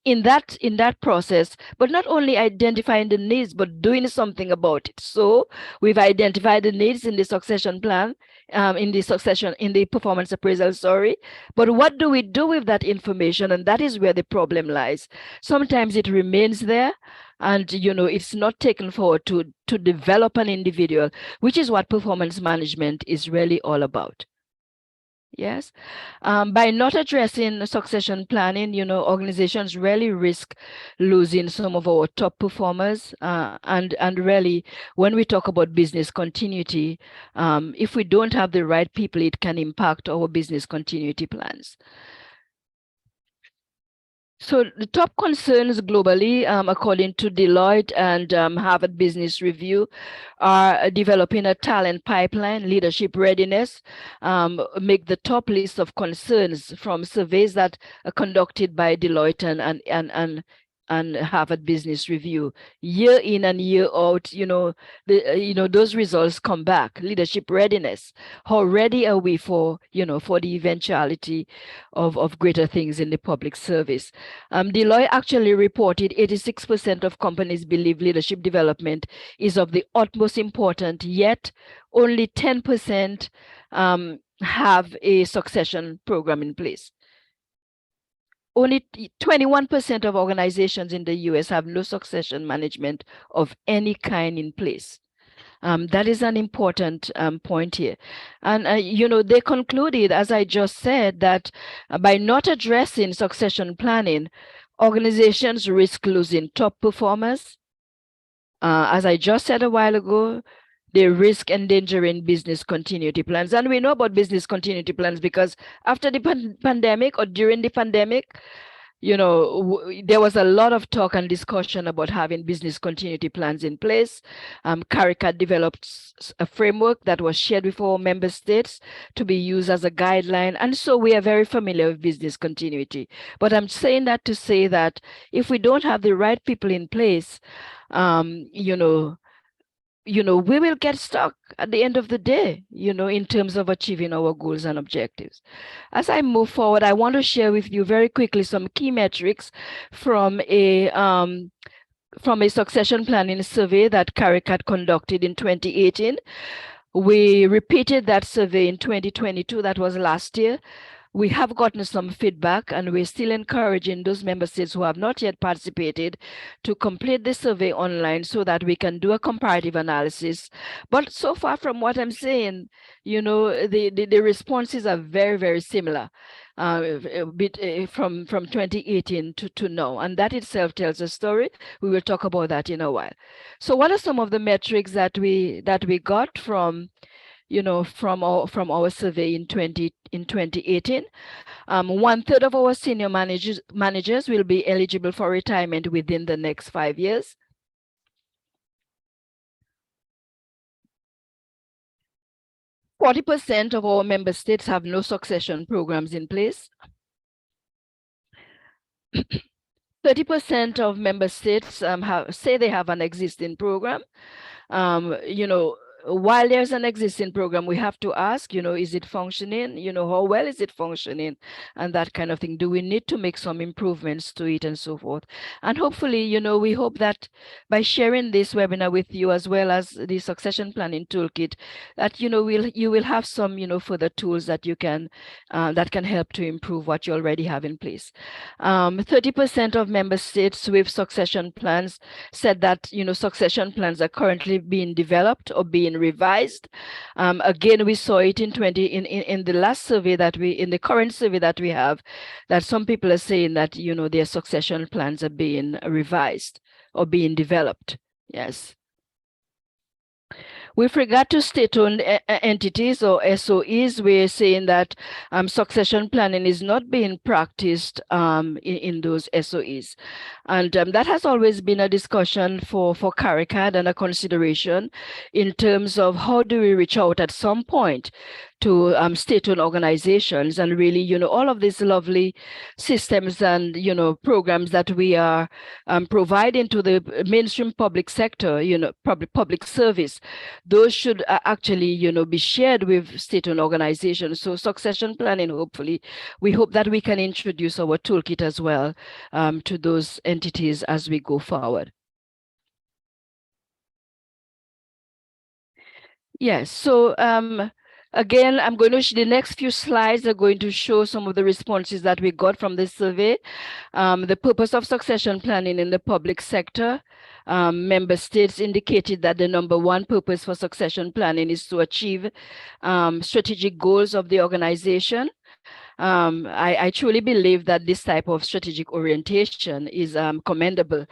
in that process, but not only identifying the needs, but doing something about it. So we've identified the needs in the succession plan, in the performance appraisal, but what do we do with that information? And that is where the problem lies. Sometimes it remains there, and it's not taken forward to develop an individual, which is what performance management is really all about. Yes. By not addressing succession planning, organizations really risk losing some of our top performers. And really, when we talk about business continuity, if we don't have the right people, it can impact our business continuity plans. So the top concerns globally, according to Deloitte and Harvard Business Review, are developing a talent pipeline, leadership readiness, make the top list of concerns from surveys that are conducted by Deloitte and Harvard Business Review. Year in and year out, those results come back. Leadership readiness. How ready are we for the eventuality of greater things in the public service? Deloitte actually reported 86% of companies believe leadership development is of the utmost importance, yet only 10% have a succession program in place. Only 21% of organizations in the US have no succession management of any kind in place. That is an important point here. And, they concluded, as I just said, that by not addressing succession planning, organizations risk losing top performers. As I just said a while ago, they risk endangering business continuity plans. And we know about business continuity plans because after the pandemic or during the pandemic, there was a lot of talk and discussion about having business continuity plans in place. CARICAD developed a framework that was shared with all member states to be used as a guideline. And so we are very familiar with business continuity. But I'm saying that to say that if we don't have the right people in place, we will get stuck at the end of the day, in terms of achieving our goals and objectives. As I move forward, I want to share with you very quickly some key metrics from a succession planning survey that CARICAD conducted in 2018. We repeated that survey in 2022, that was last year. We have gotten some feedback, and we're still encouraging those member states who have not yet participated to complete the survey online so that we can do a comparative analysis. But so far from what I'm saying, the responses are very, very similar from 2018 to now. And that itself tells a story. We will talk about that in a while. So what are some of the metrics that we got from our survey in 2018? 1/3 of our senior managers will be eligible for retirement within the next 5 years. 40% of our member states have no succession programs in place. 30% of member states say they have an existing program. While there's an existing program, we have to ask, is it functioning? How well is it functioning? And that kind of thing. Do we need to make some improvements to it and so forth? And hopefully, we hope that by sharing this webinar with you, as well as the succession planning toolkit, that, you will have some, further tools that you can, that can help to improve what you already have in place. 30% of member states with succession plans said that, succession plans are currently being developed or being revised. Again, we saw it in the last survey in the current survey that we have, that some people are saying that, their succession plans are being revised or being developed. Yes. With regard to state-owned entities or SOEs, we're saying that succession planning is not being practiced in those SOEs. And that has always been a discussion for CARICAD and a consideration in terms of how do we reach out at some point to state-owned organizations, and really, all of these lovely systems and, programs that we are providing to the mainstream public sector, public service, those should actually, be shared with state-owned organizations. So succession planning, hopefully, we hope that we can introduce our toolkit as well to those entities as we go forward. Yes, so again, the next few slides are going to show some of the responses that we got from this survey. The purpose of succession planning in the public sector. Member states indicated that the #1 purpose for succession planning is to achieve strategic goals of the organization. I truly believe that this type of strategic orientation is commendable,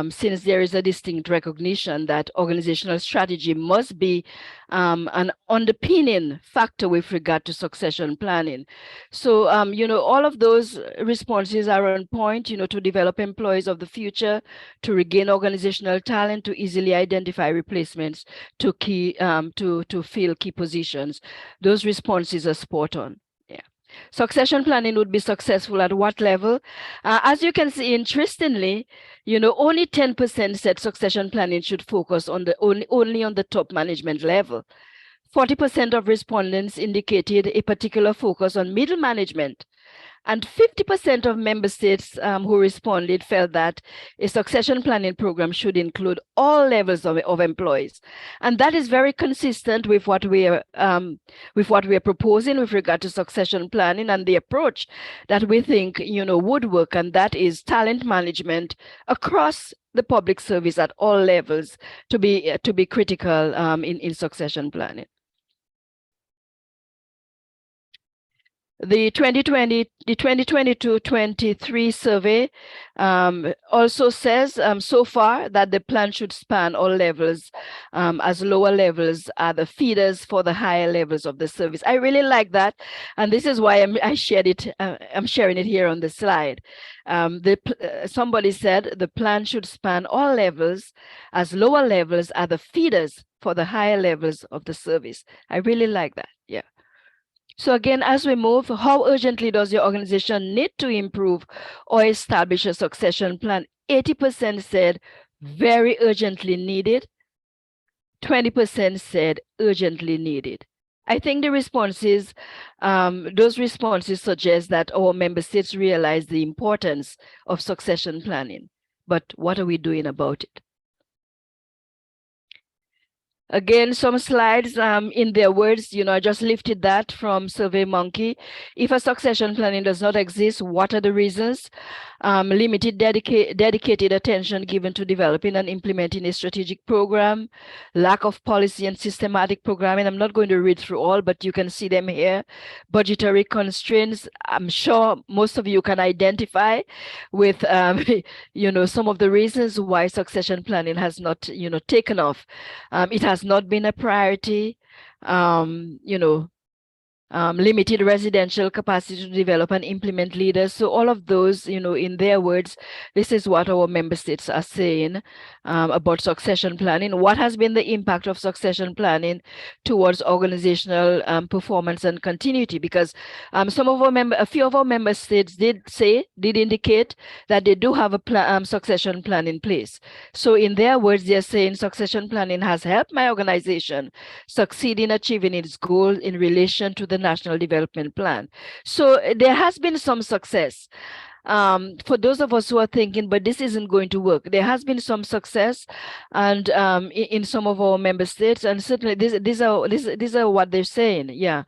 since there is a distinct recognition that organizational strategy must be an underpinning factor with regard to succession planning. So, all of those responses are on point, to develop employees of the future, to regain organizational talent, to easily identify replacements, to fill key positions. Those responses are spot on. Succession planning would be successful at what level? As you can see, interestingly, only 10% said succession planning should focus on only on the top management level. 40% of respondents indicated a particular focus on middle management. And 50% of member states who responded felt that a succession planning program should include all levels of employees. And that is very consistent with what we are proposing with regard to succession planning and the approach that we think would work, and that is talent management across the public service at all levels to be critical in succession planning. The 2022-23 survey also says so far that the plan should span all levels, as lower levels are the feeders for the higher levels of the service. I really like that, and this is why I'm sharing it here on the slide. Somebody said the plan should span all levels, as lower levels are the feeders for the higher levels of the service. I really like that. Yeah. So again, as we move, how urgently does your organization need to improve or establish a succession plan? 80% said very urgently needed. 20% said urgently needed. I think the responses, those responses suggest that our member states realize the importance of succession planning. But what are we doing about it? Again, some slides in their words, I just lifted that from SurveyMonkey. If a succession planning does not exist, what are the reasons? Limited dedicated attention given to developing and implementing a strategic program, lack of policy and systematic programming. I'm not going to read through all, but you can see them here. Budgetary constraints. I'm sure most of you can identify with, some of the reasons why succession planning has not, taken off. It has not been a priority. Limited residential capacity to develop and implement leaders. So all of those, in their words, this is what our member states are saying about succession planning. What has been the impact of succession planning towards organizational performance and continuity? Because a few of our member states did indicate that they do have a succession plan in place. So in their words, they're saying succession planning has helped my organization succeed in achieving its goal in relation to the National Development Plan. So there has been some success. For those of us who are thinking, but this isn't going to work, there has been some success, and in some of our member states, and certainly these are what they're saying. Yeah.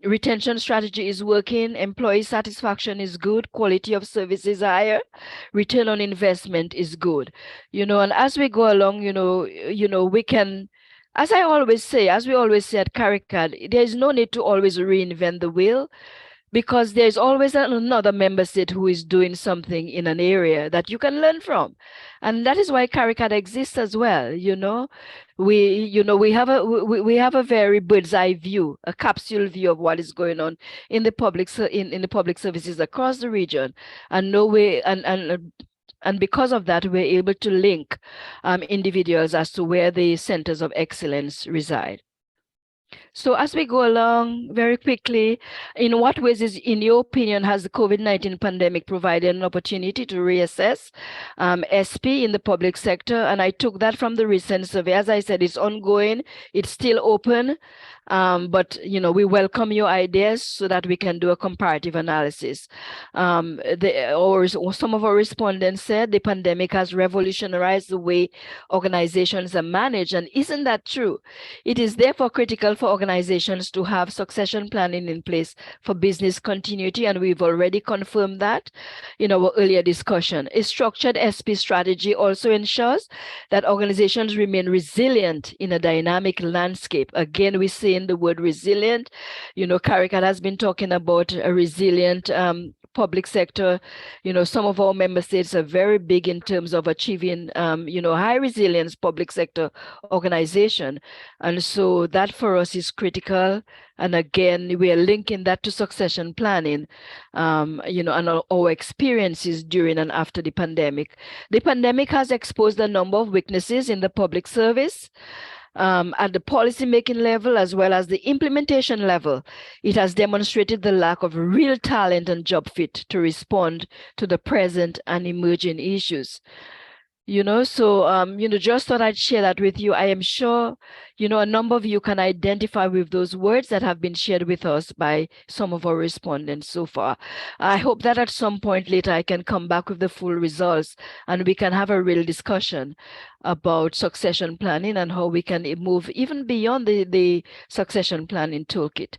Retention strategy is working, employee satisfaction is good, quality of service is higher, return on investment is good. And as we go along, we can, as we always say at CARICAD, there is no need to always reinvent the wheel, because there's always another member state who is doing something in an area that you can learn from. And that is why CARICAD exists as well. We have a very bird's eye view, a capsule view of what is going on in the public in the public services across the region, and and because of that, we're able to link individuals as to where the centers of excellence reside. So as we go along very quickly, in what ways in your opinion, has the COVID-19 pandemic provided an opportunity to reassess SP in the public sector? And I took that from the recent survey. As I said, it's ongoing, it's still open, but we welcome your ideas so that we can do a comparative analysis. Some of our respondents said the pandemic has revolutionized the way organizations are managed, and isn't that true? It is therefore critical for organizations to have succession planning in place for business continuity, and we've already confirmed that in our earlier discussion. A structured SP strategy also ensures that organizations remain resilient in a dynamic landscape. Again, we say in the word resilient, CARICAD has been talking about a resilient public sector. Some of our member states are very big in terms of achieving, high resilience public sector organization. And so that for us is critical. And again, we are linking that to succession planning, and our experiences during and after the pandemic. The pandemic has exposed a number of weaknesses in the public service. At the policy-making level as well as the implementation level, it has demonstrated the lack of real talent and job fit to respond to the present and emerging issues. Just thought I'd share that with you. I am sure, a number of you can identify with those words that have been shared with us by some of our respondents so far. I hope that at some point later I can come back with the full results and we can have a real discussion about succession planning and how we can move even beyond the succession planning toolkit.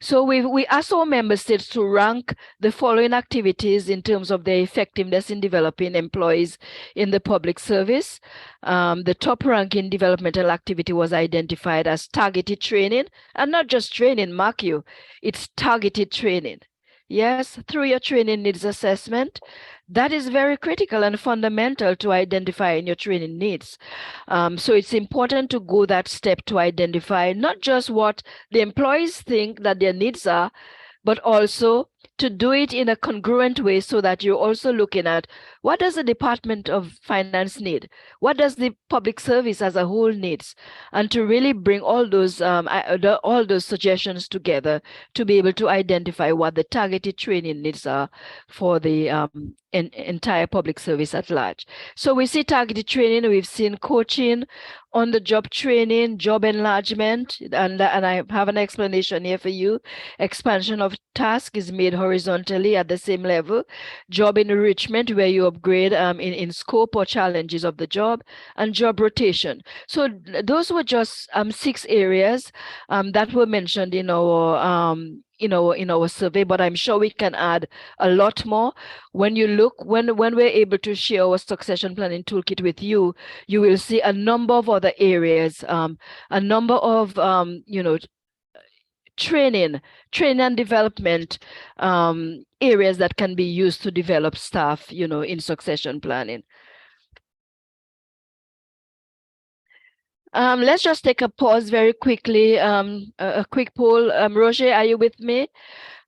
So we asked our member states to rank the following activities in terms of their effectiveness in developing employees in the public service. The top ranking developmental activity was identified as targeted training, and not just training, mark you, it's targeted training. Yes, through your training needs assessment, that is very critical and fundamental to identifying your training needs. So it's important to go that step to identify not just what the employees think that their needs are, but also to do it in a congruent way so that you're also looking at what does the Department of Finance need? What does the public service as a whole needs? And to really bring all those suggestions together to be able to identify what the targeted training needs are for the entire public service at large. So we see targeted training, we've seen coaching, on-the-job training, job enlargement, and I have an explanation here for you. Expansion of task is made horizontally at the same level. Job enrichment, where you upgrade in scope or challenges of the job, and job rotation. So those were just 6 areas that were mentioned in our survey, but I'm sure we can add a lot more. When you look, when we're able to share our succession planning toolkit with you, you will see a number of other areas, a number of training and development areas that can be used to develop staff, in succession planning. Let's just take a pause very quickly. A quick poll. Roger, are you with me?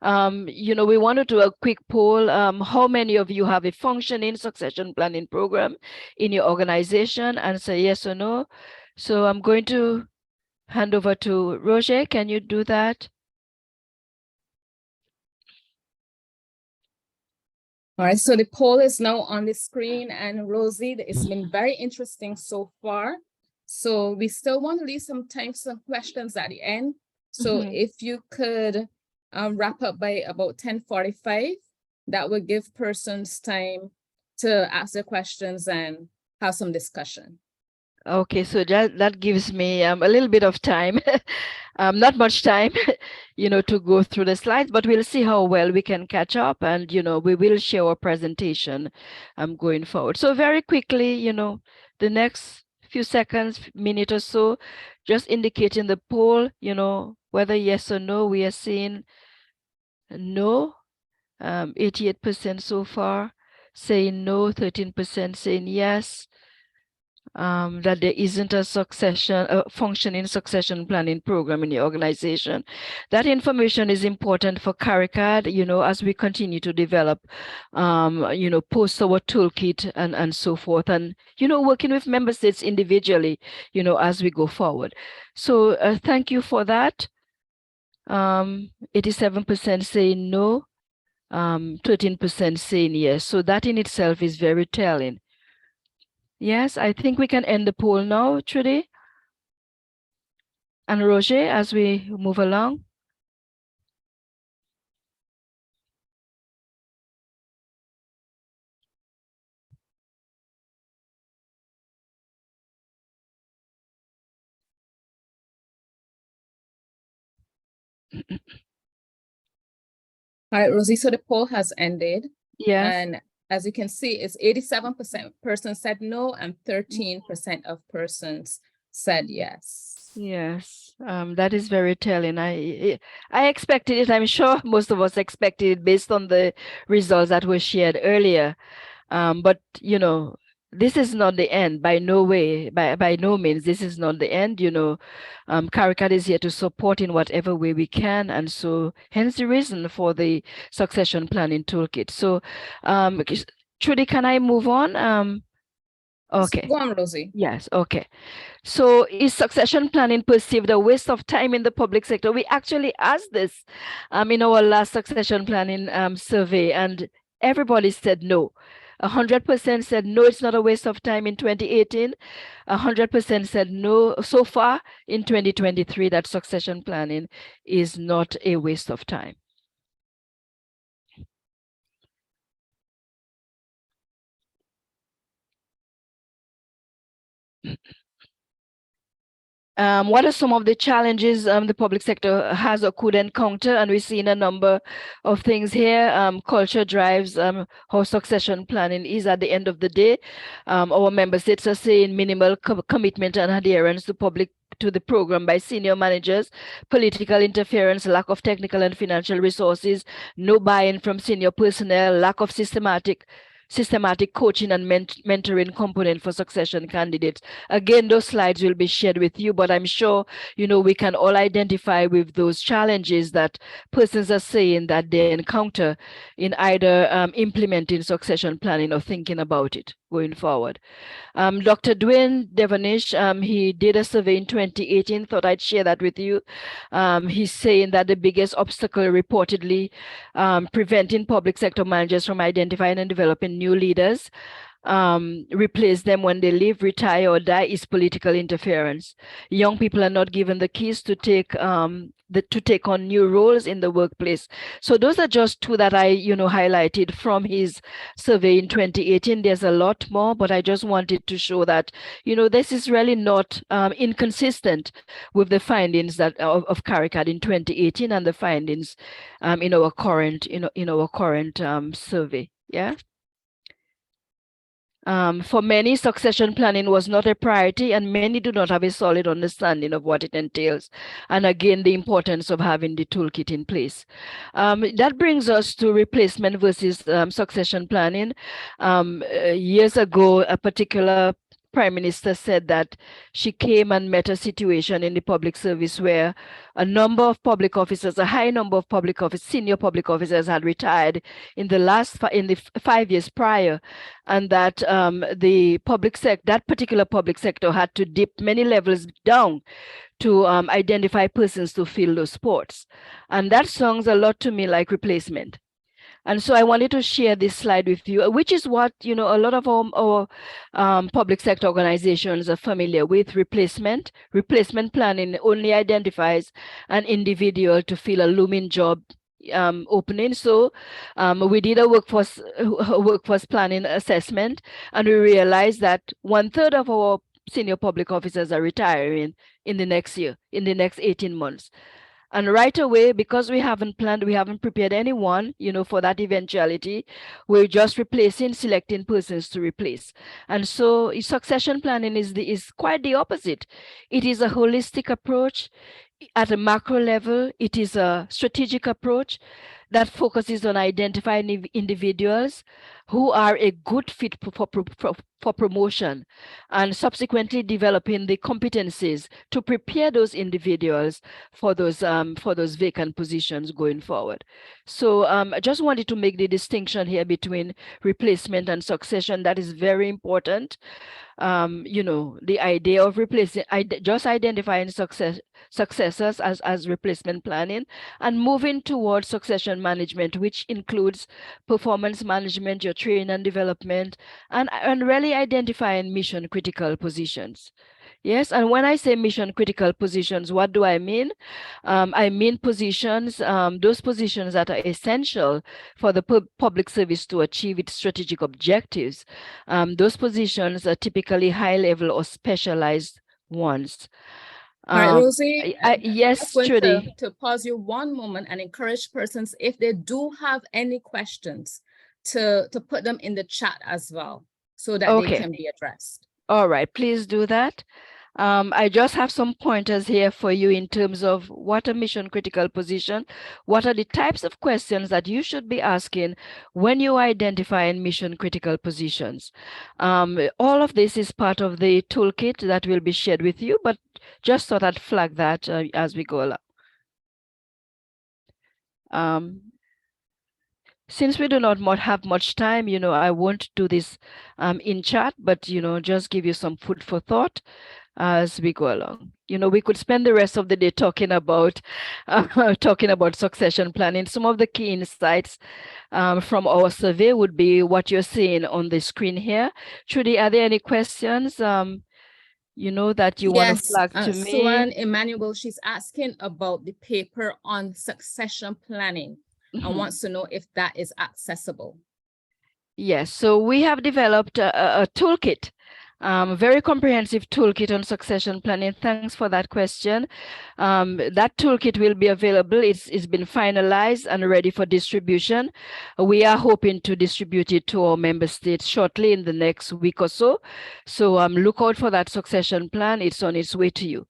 We want to do a quick poll. How many of you have a functioning succession planning program in your organization? Answer yes or no. So I'm going to hand over to Roger. Can you do that? All right, so the poll is now on the screen, and Rosie, it's been very interesting so far. So we still want to leave some time for some questions at the end. So if you could wrap up by about 10:45, that would give persons time to ask their questions and have some discussion. Okay, so that gives me a little bit of time, not much time, to go through the slides, but we'll see how well we can catch up, and we will share our presentation going forward. So very quickly, the next few seconds, minute or so, just indicating the poll, whether yes or no. We are seeing no, 88% so far saying no, 13% saying yes. That there isn't a functioning succession planning program in the organization. That information is important for CARICAD, as we continue to develop, post our toolkit and so forth, and, working with member states individually, as we go forward. So thank you for that. 87% saying no, 13% saying yes. So that in itself is very telling. Yes, I think we can end the poll now, Trudy and Roger, as we move along. All right, Rosie, so the poll has ended. Yes. And as you can see, it's 87% persons said no and 13% of persons said yes. Yes, that is very telling. I expected it. I'm sure most of us expected it based on the results that were shared earlier. But this is not the end, by no way, by no means. This is not the end. CARICAD is here to support in whatever way we can, and so hence the reason for the succession planning toolkit. So, Trudy, can I move on? Okay. Go on, Rosie. Yes. Okay. So is succession planning perceived a waste of time in the public sector? We actually asked this in our last succession planning survey, and everybody said no. 100% said no, it's not a waste of time in 2018. 100% said no so far in 2023, that succession planning is not a waste of time. What are some of the challenges the public sector has or could encounter? And we've seen a number of things here. Culture drives how succession planning is at the end of the day. Our member states are saying minimal commitment and adherence to the program by senior managers, political interference, lack of technical and financial resources, no buy-in from senior personnel, lack of systematic coaching and mentoring component for succession candidates. Again, those slides will be shared with you, but I'm sure, we can all identify with those challenges that persons are saying that they encounter in either implementing succession planning or thinking about it going forward. Dr. Dwayne Devonish, he did a survey in 2018, thought I'd share that with you. He's saying that the biggest obstacle reportedly preventing public sector managers from identifying and developing new leaders, replace them when they leave, retire, or die is political interference. Young people are not given the keys to take on new roles in the workplace. So those are just two that I, highlighted from his survey in 2018. There's a lot more, but I just wanted to show that, this is really not inconsistent with the findings that of CARICAD in 2018 and the findings in our current, survey. Yeah. For many, succession planning was not a priority, and many do not have a solid understanding of what it entails. And again, the importance of having the toolkit in place. That brings us to replacement versus succession planning. Years ago, a particular Prime Minister said that she came and met a situation in the public service where a high number of public officers, senior public officers had retired in the 5 years prior, and that that particular public sector had to dip many levels down to identify persons to fill those spots. And that sounds a lot to me like replacement. And so I wanted to share this slide with you, which is what, a lot of our public sector organizations are familiar with. Replacement planning only identifies an individual to fill a looming job opening. So we did a workforce planning assessment, and we realized that 1/3 of our senior public officers are retiring in the next 18 months. And right away, because we haven't prepared anyone, for that eventuality, we're just selecting persons to replace. And so succession planning is quite the opposite. It is a holistic approach. At a macro level, it is a strategic approach that focuses on identifying individuals who are a good fit for promotion, and subsequently developing the competencies to prepare those individuals for those vacant positions going forward. So I just wanted to make the distinction here between replacement and succession. That is very important. The idea of just identifying successors as replacement planning, and moving towards succession management, which includes performance management, your training and development, and really identifying mission critical positions. Yes, and when I say mission critical positions, what do I mean? I mean positions, those positions that are essential for the public service to achieve its strategic objectives. Those positions are typically high level or specialized ones. All right, Rosie, yes, I'm going Trudy. to pause you one moment and encourage persons, if they do have any questions, to put them in the chat as well, so that they can be addressed. All right, please do that. I just have some pointers here for you in terms of what a mission critical position, what are the types of questions that you should be asking when you identify in mission critical positions. All of this is part of the toolkit that will be shared with you, but just thought I'd flag that as we go along. Since we do not have much time, I won't do this in chat, but, just give you some food for thought as we go along. We could spend the rest of the day talking about succession planning. Some of the key insights from our survey would be what you're seeing on the screen here. Trudy, are there any questions that you want to flag to me? Suan Emmanuel, she's asking about the paper on succession planning and wants to know if that is accessible. Yes, so we have developed a toolkit Very comprehensive toolkit on succession planning. Thanks for that question. That toolkit will be available. It's been finalized and ready for distribution. We are hoping to distribute it to our member states shortly in the next week or so. So look out for that succession plan. It's on its way to you.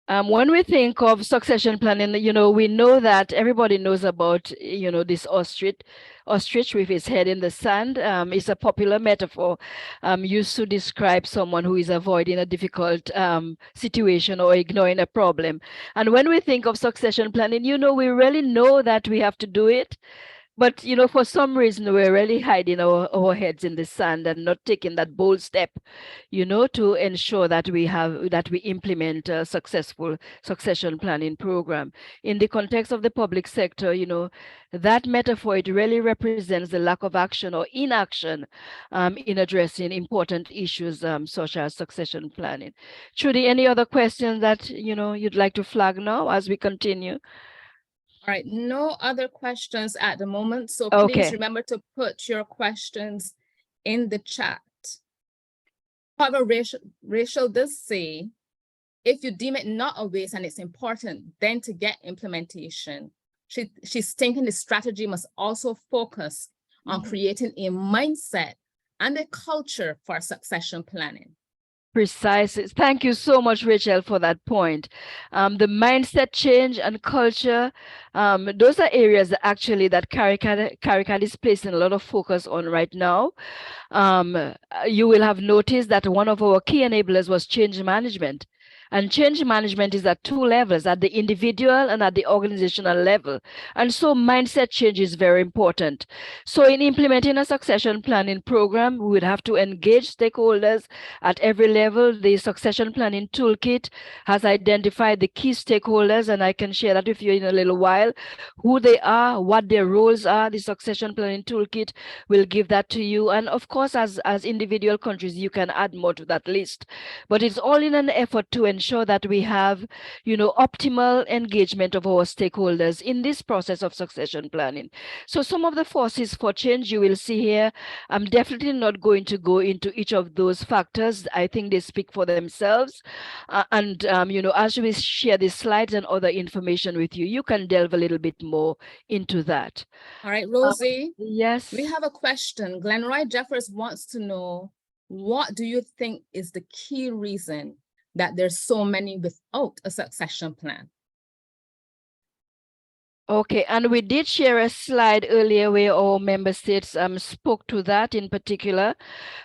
When we think of succession planning, we know that everybody knows about, this ostrich with its head in the sand. It's a popular metaphor used to describe someone who is avoiding a difficult situation or ignoring a problem. And when we think of succession planning, we really know that we have to do it. But, for some reason, we're really hiding our heads in the sand and not taking that bold step, to ensure that we implement a successful succession planning program. In the context of the public sector, that metaphor, it really represents the lack of action or inaction in addressing important issues such as succession planning. Trudy, any other questions that, you'd like to flag now as we continue? All right, no other questions at the moment. So please remember to put your questions in the chat. However, Rachel does say, if you deem it not a waste and it's important, then to get implementation, she's thinking the strategy must also focus on creating a mindset and a culture for succession planning. Precisely. Thank you so much, Rachel, for that point. The mindset change and culture, those are areas actually that CARICAD is placing a lot of focus on right now. You will have noticed that one of our key enablers was change management. And change management is at two levels, at the individual and at the organizational level. And so mindset change is very important. So in implementing a succession planning program, we would have to engage stakeholders at every level. The succession planning toolkit has identified the key stakeholders, and I can share that with you in a little while, who they are, what their roles are. The succession planning toolkit will give that to you. And of course, as individual countries, you can add more to that list. But it's all in an effort to ensure that we have, optimal engagement of our stakeholders in this process of succession planning. So some of the forces for change you will see here, I'm definitely not going to go into each of those factors. I think they speak for themselves. As we share these slides and other information with you, you can delve a little bit more into that. All right, Rosie. Yes. We have a question. Glenroy Jeffers wants to know, what do you think is the key reason that there's so many without a succession plan? Okay, and we did share a slide earlier where our member states spoke to that in particular.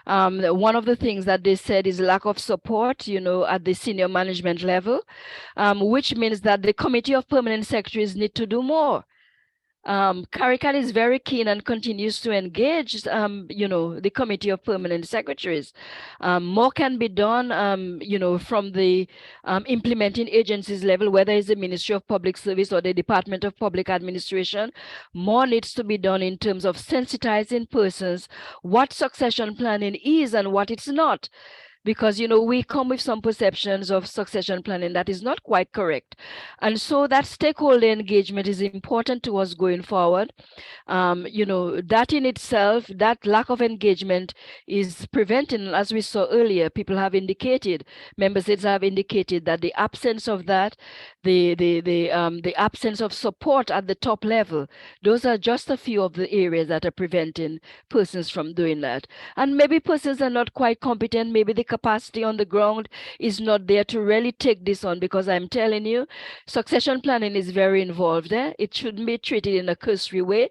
One of the things that they said is lack of support, at the senior management level, which means that the Committee of Permanent Secretaries need to do more. CARICAD is very keen and continues to engage, the Committee of Permanent Secretaries. More can be done, from the implementing agencies level, whether it's the Ministry of Public Service or the Department of Public Administration. More needs to be done in terms of sensitizing persons what succession planning is and what it's not. Because, we come with some perceptions of succession planning that is not quite correct. And so that stakeholder engagement is important to us going forward. That in itself, that lack of engagement is preventing, as we saw earlier, people have indicated, member states have indicated that the absence of that, the absence of support at the top level, those are just a few of the areas that are preventing persons from doing that. And maybe persons are not quite competent, maybe the capacity on the ground is not there to really take this on, because I'm telling you, succession planning is very involved. It shouldn't be treated in a cursory way.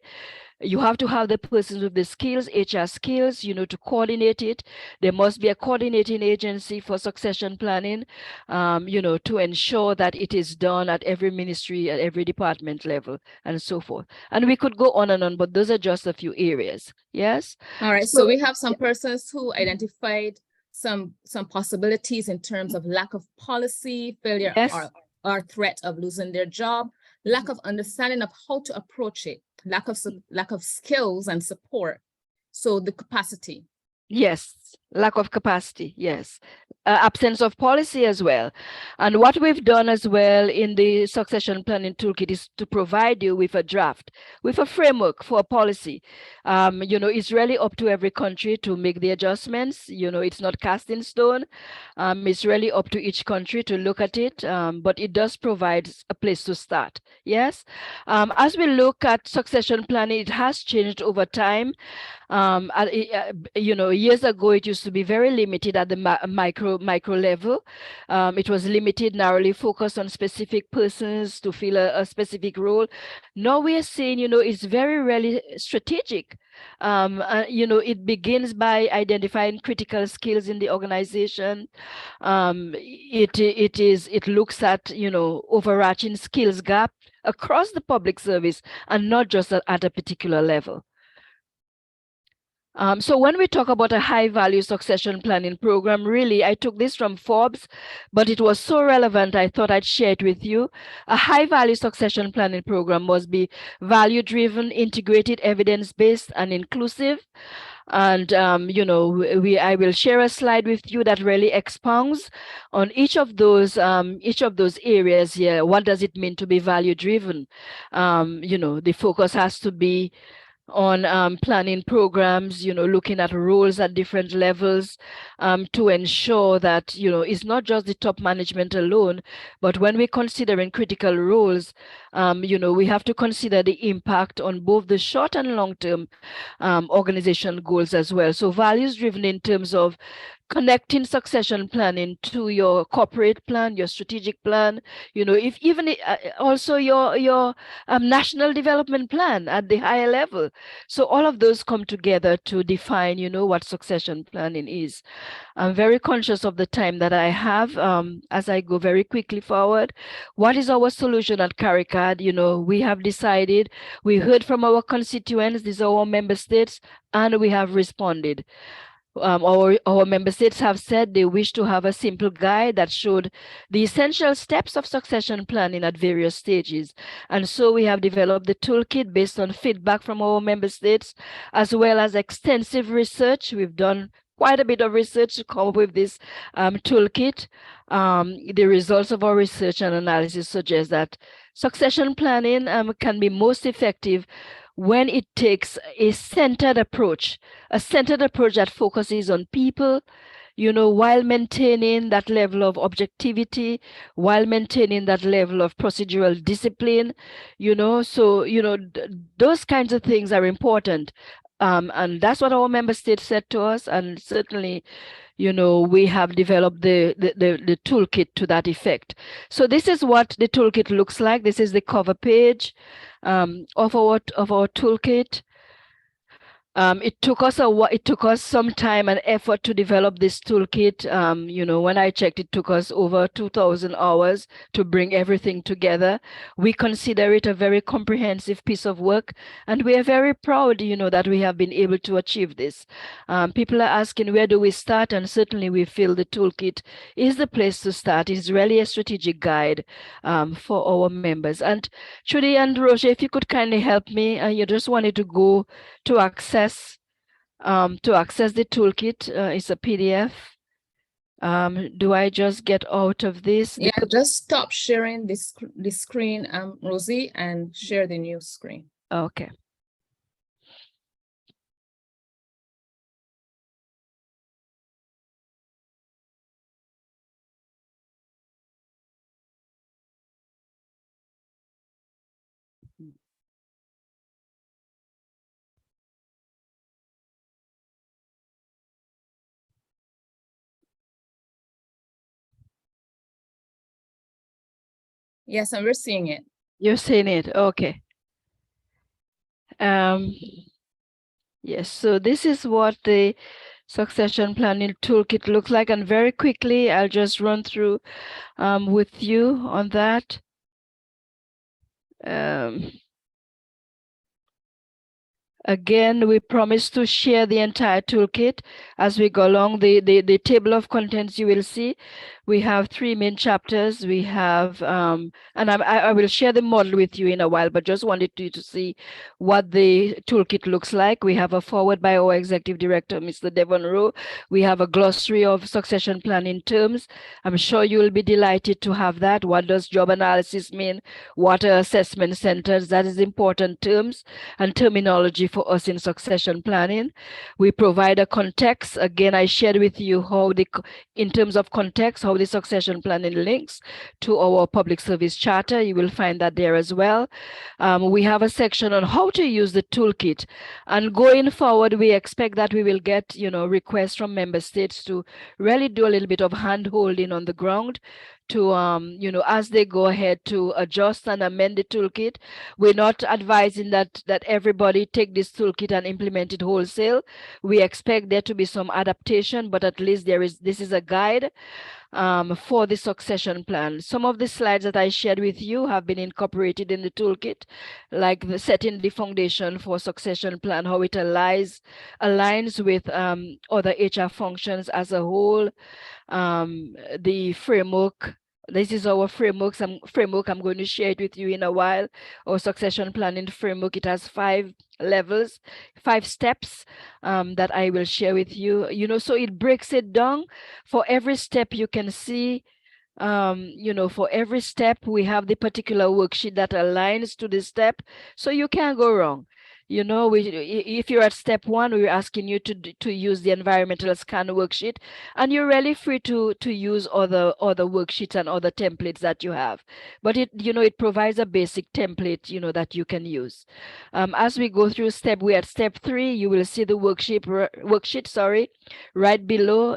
You have to have the persons with the skills, HR skills, to coordinate it. There must be a coordinating agency for succession planning, to ensure that it is done at every ministry, at every department level, and so forth. And we could go on and on, but those are just a few areas. Yes? All right, so we have some persons who identified some possibilities in terms of lack of policy, failure, or threat of losing their job, lack of understanding of how to approach it, lack of skills and support. So the capacity. Yes, lack of capacity. Yes. absence of policy as well. And what we've done as well in the succession planning toolkit is to provide you with a draft, with a framework for a policy. It's really up to every country to make the adjustments. It's not cast in stone. It's really up to each country to look at it, but it does provide a place to start. Yes. As we look at succession planning, it has changed over time. Years ago, it used to be very limited at the micro level. It was limited, narrowly focused on specific persons to fill a specific role. Now we are seeing, it's very really strategic. It begins by identifying critical skills in the organization. It looks at, overarching skills gap across the public service and not just at a particular level. So when we talk about a high value succession planning program, really, I took this from Forbes, but it was so relevant, I thought I'd share it with you. A high value succession planning program must be value driven, integrated, evidence-based, and inclusive. And, I will share a slide with you that really expounds on each of those areas here. What does it mean to be value driven? The focus has to be on planning programs, looking at roles at different levels to ensure that, it's not just the top management alone, but when we're considering critical roles, we have to consider the impact on both the short and long-term organization goals as well. So values driven in terms of connecting succession planning to your corporate plan, your strategic plan, if even also your national development plan at the higher level. So all of those come together to define, what succession planning is. I'm very conscious of the time that I have as I go very quickly forward. What is our solution at CARICAD? We have decided, we heard from our constituents, these are our member states, and we have responded. Our member states have said they wish to have a simple guide that showed the essential steps of succession planning at various stages. And so we have developed the toolkit based on feedback from our member states, as well as extensive research. We've done quite a bit of research to come up with this toolkit. The results of our research and analysis suggest that succession planning can be most effective when it takes a centered approach that focuses on people, while maintaining that level of objectivity, while maintaining that level of procedural discipline, those kinds of things are important. And that's what our member states said to us. And certainly, we have developed the toolkit to that effect. So this is what the toolkit looks like. This is the cover page of our toolkit. It took us some time and effort to develop this toolkit. When I checked, it took us over 2,000 hours to bring everything together. We consider it a very comprehensive piece of work, and we are very proud, that we have been able to achieve this. People are asking, where do we start? And certainly we feel the toolkit is the place to start. It's really a strategic guide for our members. And Trudy and Roger, if you could kindly help me, you just wanted to go to access the toolkit. It's a PDF. Do I just get out of this? Yeah, just stop sharing this screen, Rosie, and share the new screen. Okay. Yes, and we're seeing it. You're seeing it. Okay. Yes, so this is what the succession planning toolkit looks like. And very quickly, I'll just run through with you on that. Again, we promise to share the entire toolkit as we go along. The table of contents you will see, we have 3 main chapters. We have, and I will share the model with you in a while, but just wanted you to see what the toolkit looks like. We have a foreword by our Executive Director, Mr. Devon Rowe. We have a glossary of succession planning terms. I'm sure you will be delighted to have that. What does job analysis mean? What are assessment centers? That is important terms and terminology for us in succession planning. We provide a context. Again, I shared with you how in terms of context, how the succession planning links to our public service charter. You will find that there as well. We have a section on how to use the toolkit. And going forward, we expect that we will get, requests from member states to really do a little bit of hand-holding on the ground to, as they go ahead to adjust and amend the toolkit. We're not advising that everybody take this toolkit and implement it wholesale. We expect there to be some adaptation, but at least this is a guide for the succession plan. Some of the slides that I shared with you have been incorporated in the toolkit, like the setting the foundation for succession plan, how it aligns with other HR functions as a whole, the framework. This is our framework. I'm going to share it with you in a while. Our succession planning framework, it has 5 levels, 5 steps that I will share with you. So it breaks it down. For every step you can see, for every step we have the particular worksheet that aligns to the step, so you can't go wrong. If you're at step 1, we're asking you to use the environmental scan worksheet, and you're really free to use other worksheets and other templates that you have. But it provides a basic template, that you can use. As we go through we're at step 3, you will see the worksheet, right below,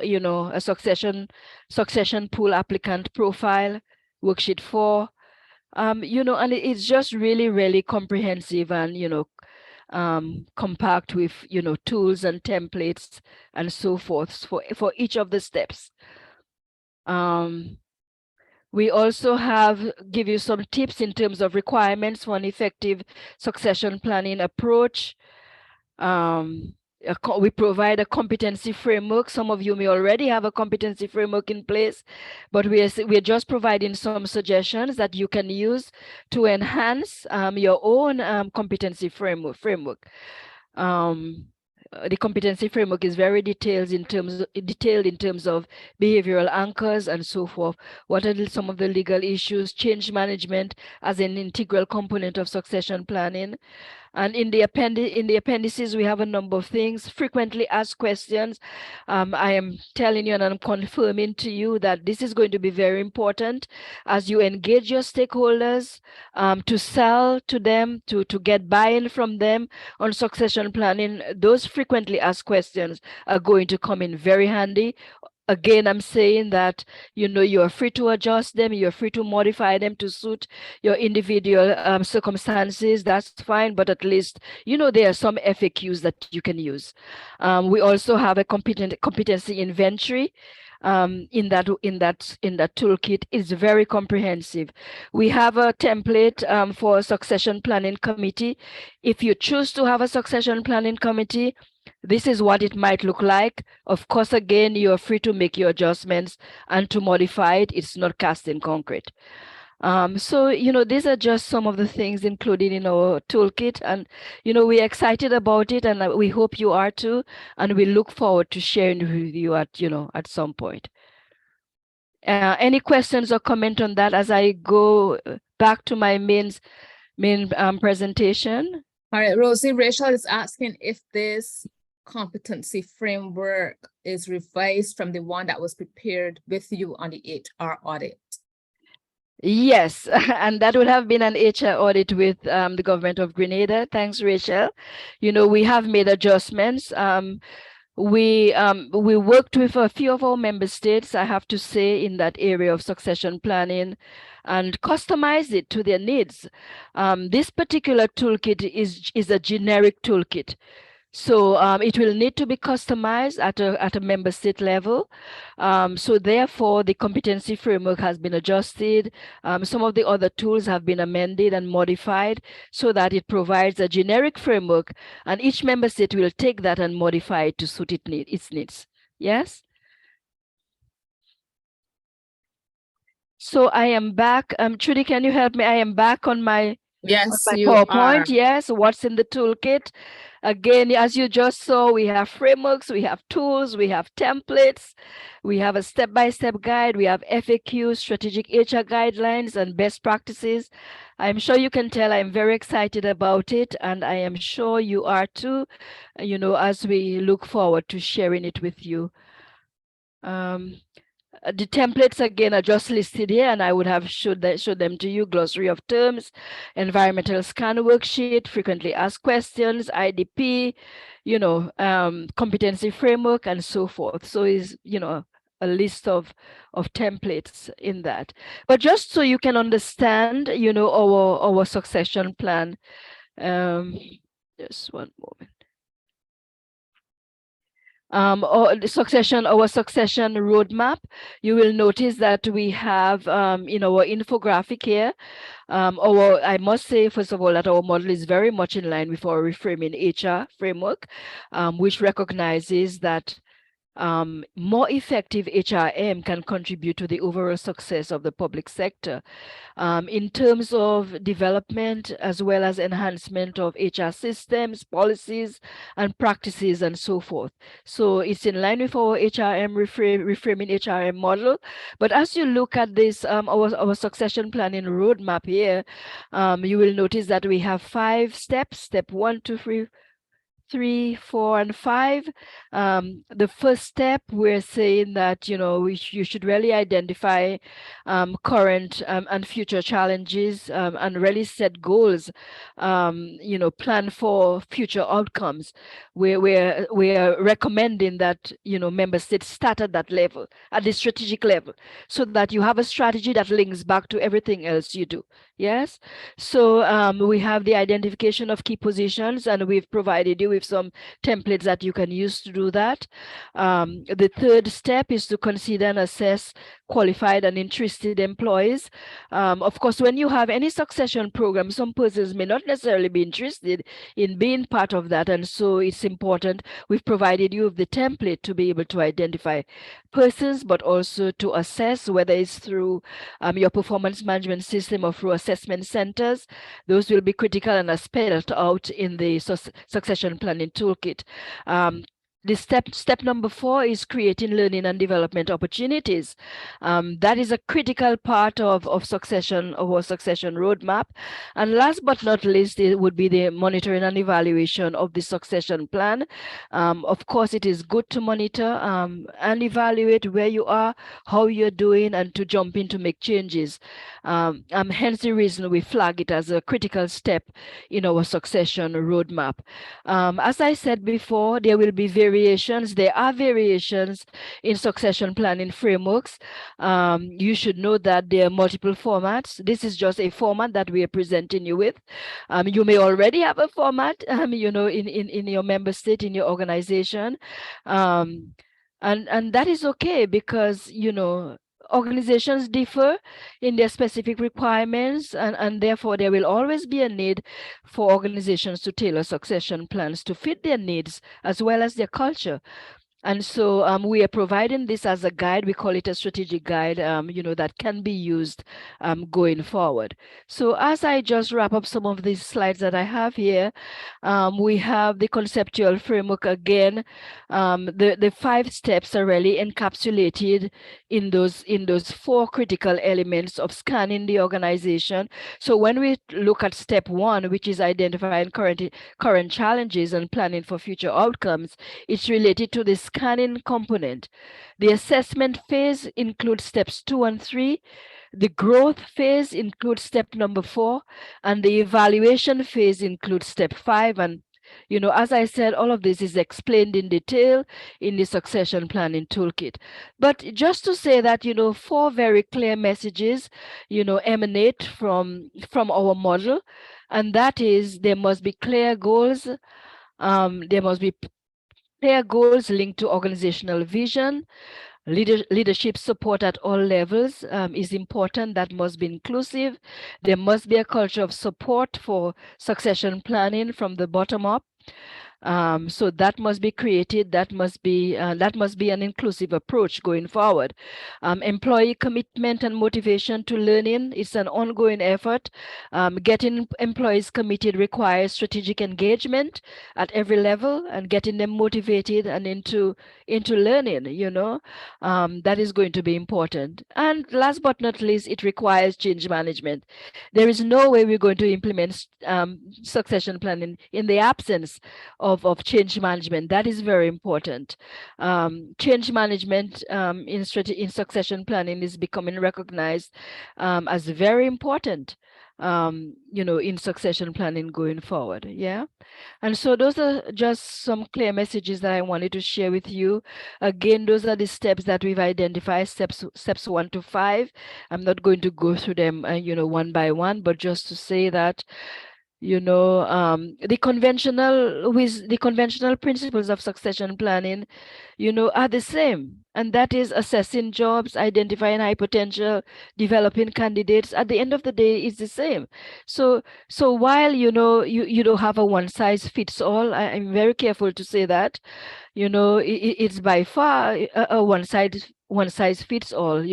a succession pool applicant profile, worksheet 4. And it's just really, really comprehensive and, compact with, tools and templates and so forth for each of the steps. We also give you some tips in terms of requirements for an effective succession planning approach. We provide a competency framework. Some of you may already have a competency framework in place, but we're just providing some suggestions that you can use to enhance your own competency framework. The competency framework is very detailed in terms of behavioral anchors and so forth. What are some of the legal issues, change management as an integral component of succession planning. And in the appendices, we have a number of things. Frequently asked questions. I am telling you and I'm confirming to you that this is going to be very important as you engage your stakeholders to sell to them, to get buy-in from them on succession planning. Those frequently asked questions are going to come in very handy. Again, I'm saying that, you're free to adjust them, you're free to modify them to suit your individual circumstances. That's fine, but at least, there are some FAQs that you can use. We also have a competency inventory. In that toolkit is very comprehensive. We have a template for a succession planning committee. If you choose to have a succession planning committee, this is what it might look like. Of course, again, you're free to make your adjustments and to modify it. It's not cast in concrete. So, these are just some of the things included in our toolkit, and, we're excited about it, and we hope you are too, and we look forward to sharing with you at some point. Any questions or comment on that as I go back to my main presentation? All right, Rosie, Rachel is asking if this competency framework is revised from the one that was prepared with you on the HR audit. Yes, and that would have been an HR audit with the government of Grenada. Thanks, Rachel. We have made adjustments. We worked with a few of our member states, I have to say, in that area of succession planning and customized it to their needs. This particular toolkit is a generic toolkit. So it will need to be customized at a member state level. So therefore, the competency framework has been adjusted. Some of the other tools have been amended and modified so that it provides a generic framework, and each member state will take that and modify it to suit its needs. Yes? So I am back. Trudy, can you help me? I am back on my Yes, you PowerPoint. are. Yes. What's in the toolkit? Again, as you just saw, we have frameworks, we have tools, we have templates, we have a step-by-step guide, we have FAQs, strategic HR guidelines, and best practices. I'm sure you can tell I'm very excited about it, and I am sure you are too, as we look forward to sharing it with you. The templates again are just listed here, and I would have showed them to you. Glossary of terms, environmental scan worksheet, frequently asked questions, IDP, competency framework, and so forth. So is a list of templates in that. But just so you can understand, our succession plan. Just one moment. Or our succession roadmap, you will notice that we have in our infographic here, I must say, first of all, that our model is very much in line with our reframing HR framework, which recognizes that more effective HRM can contribute to the overall success of the public sector. In terms of development as well as enhancement of HR systems, policies, and practices, and so forth. So it's in line with our HRM reframing HRM model. But as you look at this, our succession planning roadmap here, you will notice that we have 5 steps: step 1, 2, 3, 4, and 5. The first step, we're saying that you should really identify current and future challenges, and really set goals. Plan for future outcomes. We're recommending that member states start at that level, at the strategic level, so that you have a strategy that links back to everything else you do. Yes. So we have the identification of key positions, and we've provided you with some templates that you can use to do that. The third step is to consider and assess qualified and interested employees. Of course, when you have any succession program, some persons may not necessarily be interested in being part of that. And so it's important. We've provided you with the template to be able to identify persons, but also to assess whether it's through your performance management system or through assessment centers. Those will be critical and are spelled out in the succession planning toolkit. The step number 4 is creating learning and development opportunities. That is a critical part of our succession roadmap. And last but not least, it would be the monitoring and evaluation of the succession plan. Of course, it is good to monitor and evaluate where you are, how you're doing, and to jump in to make changes. Hence the reason we flag it as a critical step in our succession roadmap. As I said before, there will be variations. There are variations in succession planning frameworks. You should know that there are multiple formats. This is just a format that we are presenting you with. You may already have a format, in your member state, in your organization. And that is okay, because, organizations differ in their specific requirements, and therefore there will always be a need for organizations to tailor succession plans to fit their needs as well as their culture. And so we are providing this as a guide. We call it a strategic guide, that can be used going forward. So as I just wrap up some of these slides that I have here, we have the conceptual framework again. The 5 steps are really encapsulated in those 4 critical elements of scanning the organization. So when we look at step 1, which is identifying current challenges and planning for future outcomes, it's related to the scanning component. The assessment phase includes steps 2 and 3. The growth phase includes step number 4, and the evaluation phase includes step 5. And as I said, all of this is explained in detail in the succession planning toolkit. But just to say that, 4 very clear messages, emanate from our model, and that is there must be clear goals, There must be clear goals linked to organizational vision. Leadership support at all levels is important. That must be inclusive. There must be a culture of support for succession planning from the bottom up. So that must be created. That must be an inclusive approach going forward. Employee commitment and motivation to learning is an ongoing effort. Getting employees committed requires strategic engagement at every level and getting them motivated and into learning. That is going to be important. And last but not least, it requires change management. There is no way we're going to implement succession planning in the absence of change management. That is very important. Change management in succession planning is becoming recognized as very important, in succession planning going forward. Yeah. And so those are just some clear messages that I wanted to share with you. Again, those are the steps that we've identified, steps 1 to 5. I'm not going to go through them, one by one, but just to say that the conventional principles of succession planning, are the same. And that is assessing jobs, identifying high potential, developing candidates. At the end of the day, it's the same. So while, you don't have a one size fits all, I'm very careful to say that, it's by far a one size fits all.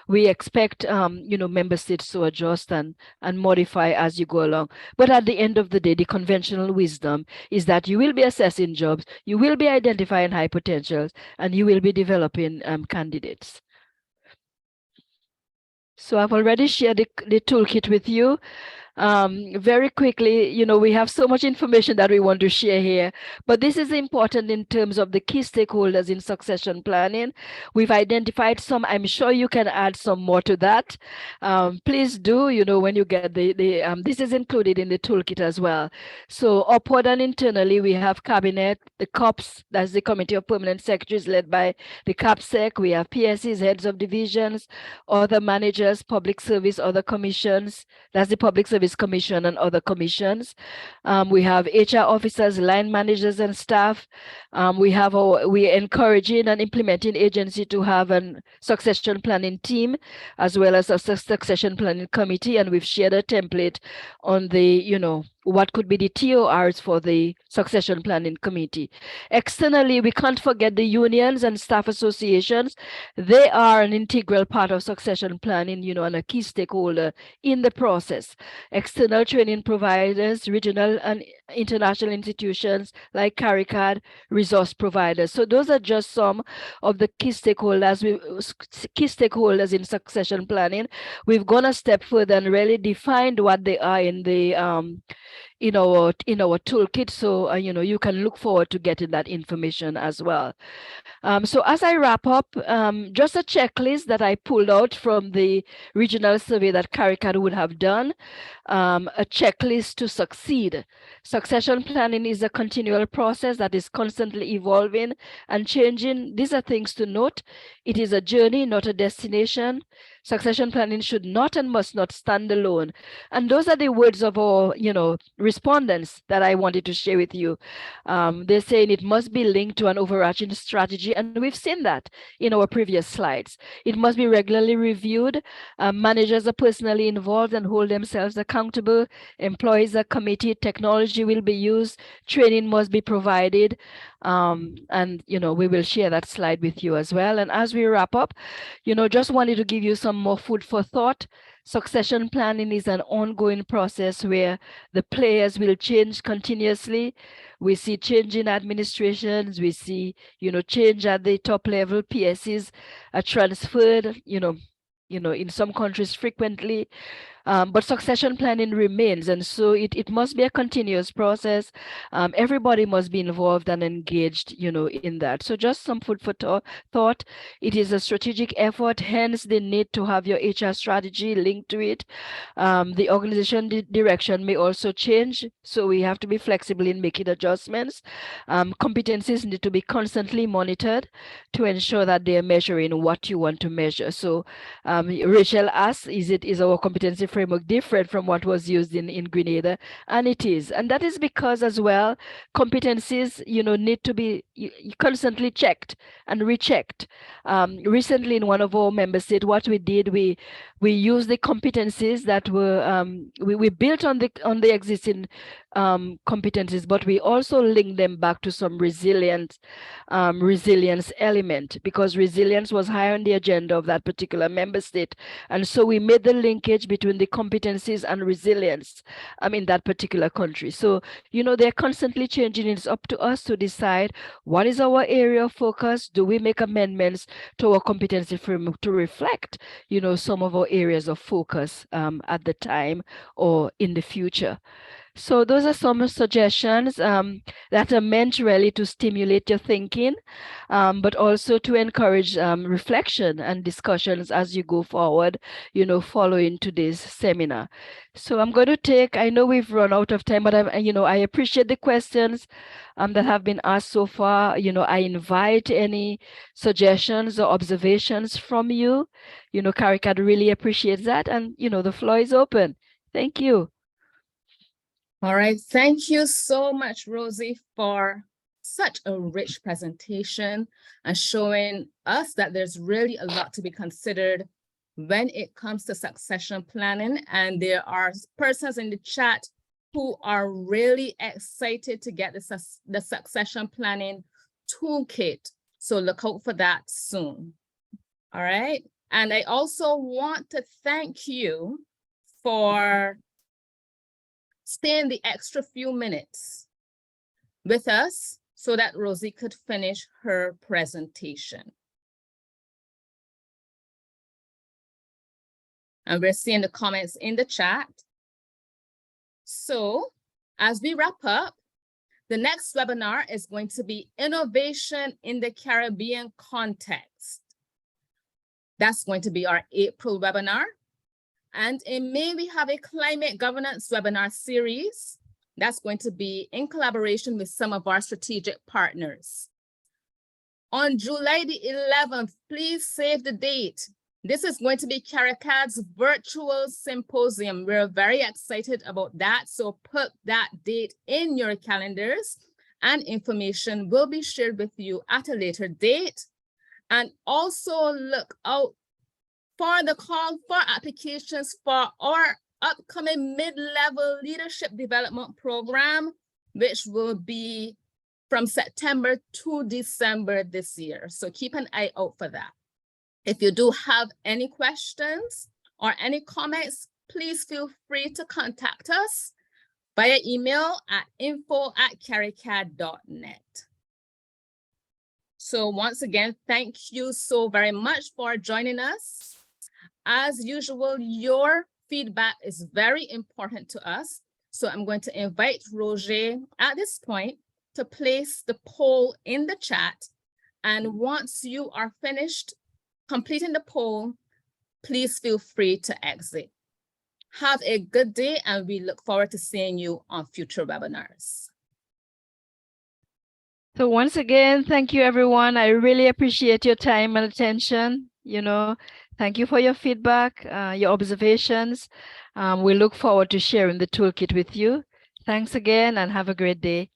We expect member states to adjust and modify as you go along. But at the end of the day, the conventional wisdom is that you will be assessing jobs, you will be identifying high potentials, and you will be developing candidates. So I've already shared the toolkit with you. Very quickly, we have so much information that we want to share here, but this is important in terms of the key stakeholders in succession planning. We've identified some. I'm sure you can add some more to that. Please do, when you get this is included in the toolkit as well. So upward and internally, we have cabinet, the COPS, that's the Committee of Permanent Secretaries led by the CAPSEC. We have PSCs, heads of divisions, other managers, public service, other commissions. That's the Public Service Commission and other commissions. We have HR officers, line managers, and staff. We're encouraging and implementing agency to have a succession planning team, as well as a succession planning committee. And we've shared a template on the, what could be the TORs for the succession planning committee. Externally, we can't forget the unions and staff associations. They are an integral part of succession planning, and a key stakeholder in the process. External training providers, regional and international institutions like CARICAD, resource providers. So those are just some of the key stakeholders in succession planning. We've gone a step further and really defined what they are in the in our toolkit. So you can look forward to getting that information as well. So as I wrap up, just a checklist that I pulled out from the regional survey that CARICAD would have done. A checklist to succeed. Succession planning is a continual process that is constantly evolving and changing. These are things to note. It is a journey, not a destination. Succession planning should not and must not stand alone. And those are the words of our, respondents that I wanted to share with you. They're saying it must be linked to an overarching strategy, and we've seen that in our previous slides. It must be regularly reviewed. Managers are personally involved and hold themselves accountable. Employees are committed. Technology will be used. Training must be provided. And we will share that slide with you as well. And as we wrap up, just wanted to give you some more food for thought. Succession planning is an ongoing process where the players will change continuously. We see change in administrations. We see, change at the top level. PSCs are transferred, in some countries frequently. But succession planning remains, and so it must be a continuous process. Everybody must be involved and engaged, in that. So just some food for thought. It is a strategic effort, hence the need to have your HR strategy linked to it. The organization direction may also change, so we have to be flexible in making adjustments. Competencies need to be constantly monitored to ensure that they are measuring what you want to measure. So Rachel asks, is our competency framework different from what was used in Grenada, and it is. And that is because as well, competencies, need to be constantly checked and rechecked. Recently in one of our member states, what we did, we used the competencies that were, we built on the existing competencies, but we also linked them back to some resilience element, because resilience was high on the agenda of that particular member state. And so we made the linkage between the competencies and resilience in that particular country. So, they're constantly changing. It's up to us to decide what is our area of focus. Do we make amendments to our competency framework to reflect, some of our areas of focus at the time or in the future? So those are some suggestions that are meant really to stimulate your thinking, but also to encourage reflection and discussions as you go forward, following today's seminar. So I'm going to take, I know we've run out of time, but I appreciate the questions that have been asked so far. I invite any suggestions or observations from you. CARICAD really appreciates that. And, the floor is open. Thank you. All right, thank you so much, Rosie, for such a rich presentation and showing us that there's really a lot to be considered when it comes to succession planning. And there are persons in the chat who are really excited to get the succession planning toolkit. So look out for that soon. All right. And I also want to thank you for staying the extra few minutes with us so that Rosie could finish her presentation. And we're seeing the comments in the chat. So as we wrap up, the next webinar is going to be Innovation in the Caribbean Context. That's going to be our April webinar. And in May, we have a climate governance webinar series that's going to be in collaboration with some of our strategic partners. On July the 11th, please save the date. This is going to be CARICAD's virtual symposium. We're very excited about that. So put that date in your calendars and information will be shared with you at a later date. And also look out for the call for applications for our upcoming mid-level leadership development program, which will be from September to December this year. So keep an eye out for that. If you do have any questions or any comments, please feel free to contact us via email at info@caricad.net. So once again, thank you so very much for joining us. As usual, your feedback is very important to us. So I'm going to invite Roger at this point to place the poll in the chat. And once you are finished completing the poll, please feel free to exit. Have a good day, and we look forward to seeing you on future webinars. So once again, thank you, everyone. I really appreciate your time and attention. Thank you for your feedback, your observations. We look forward to sharing the toolkit with you. Thanks again and have a great day.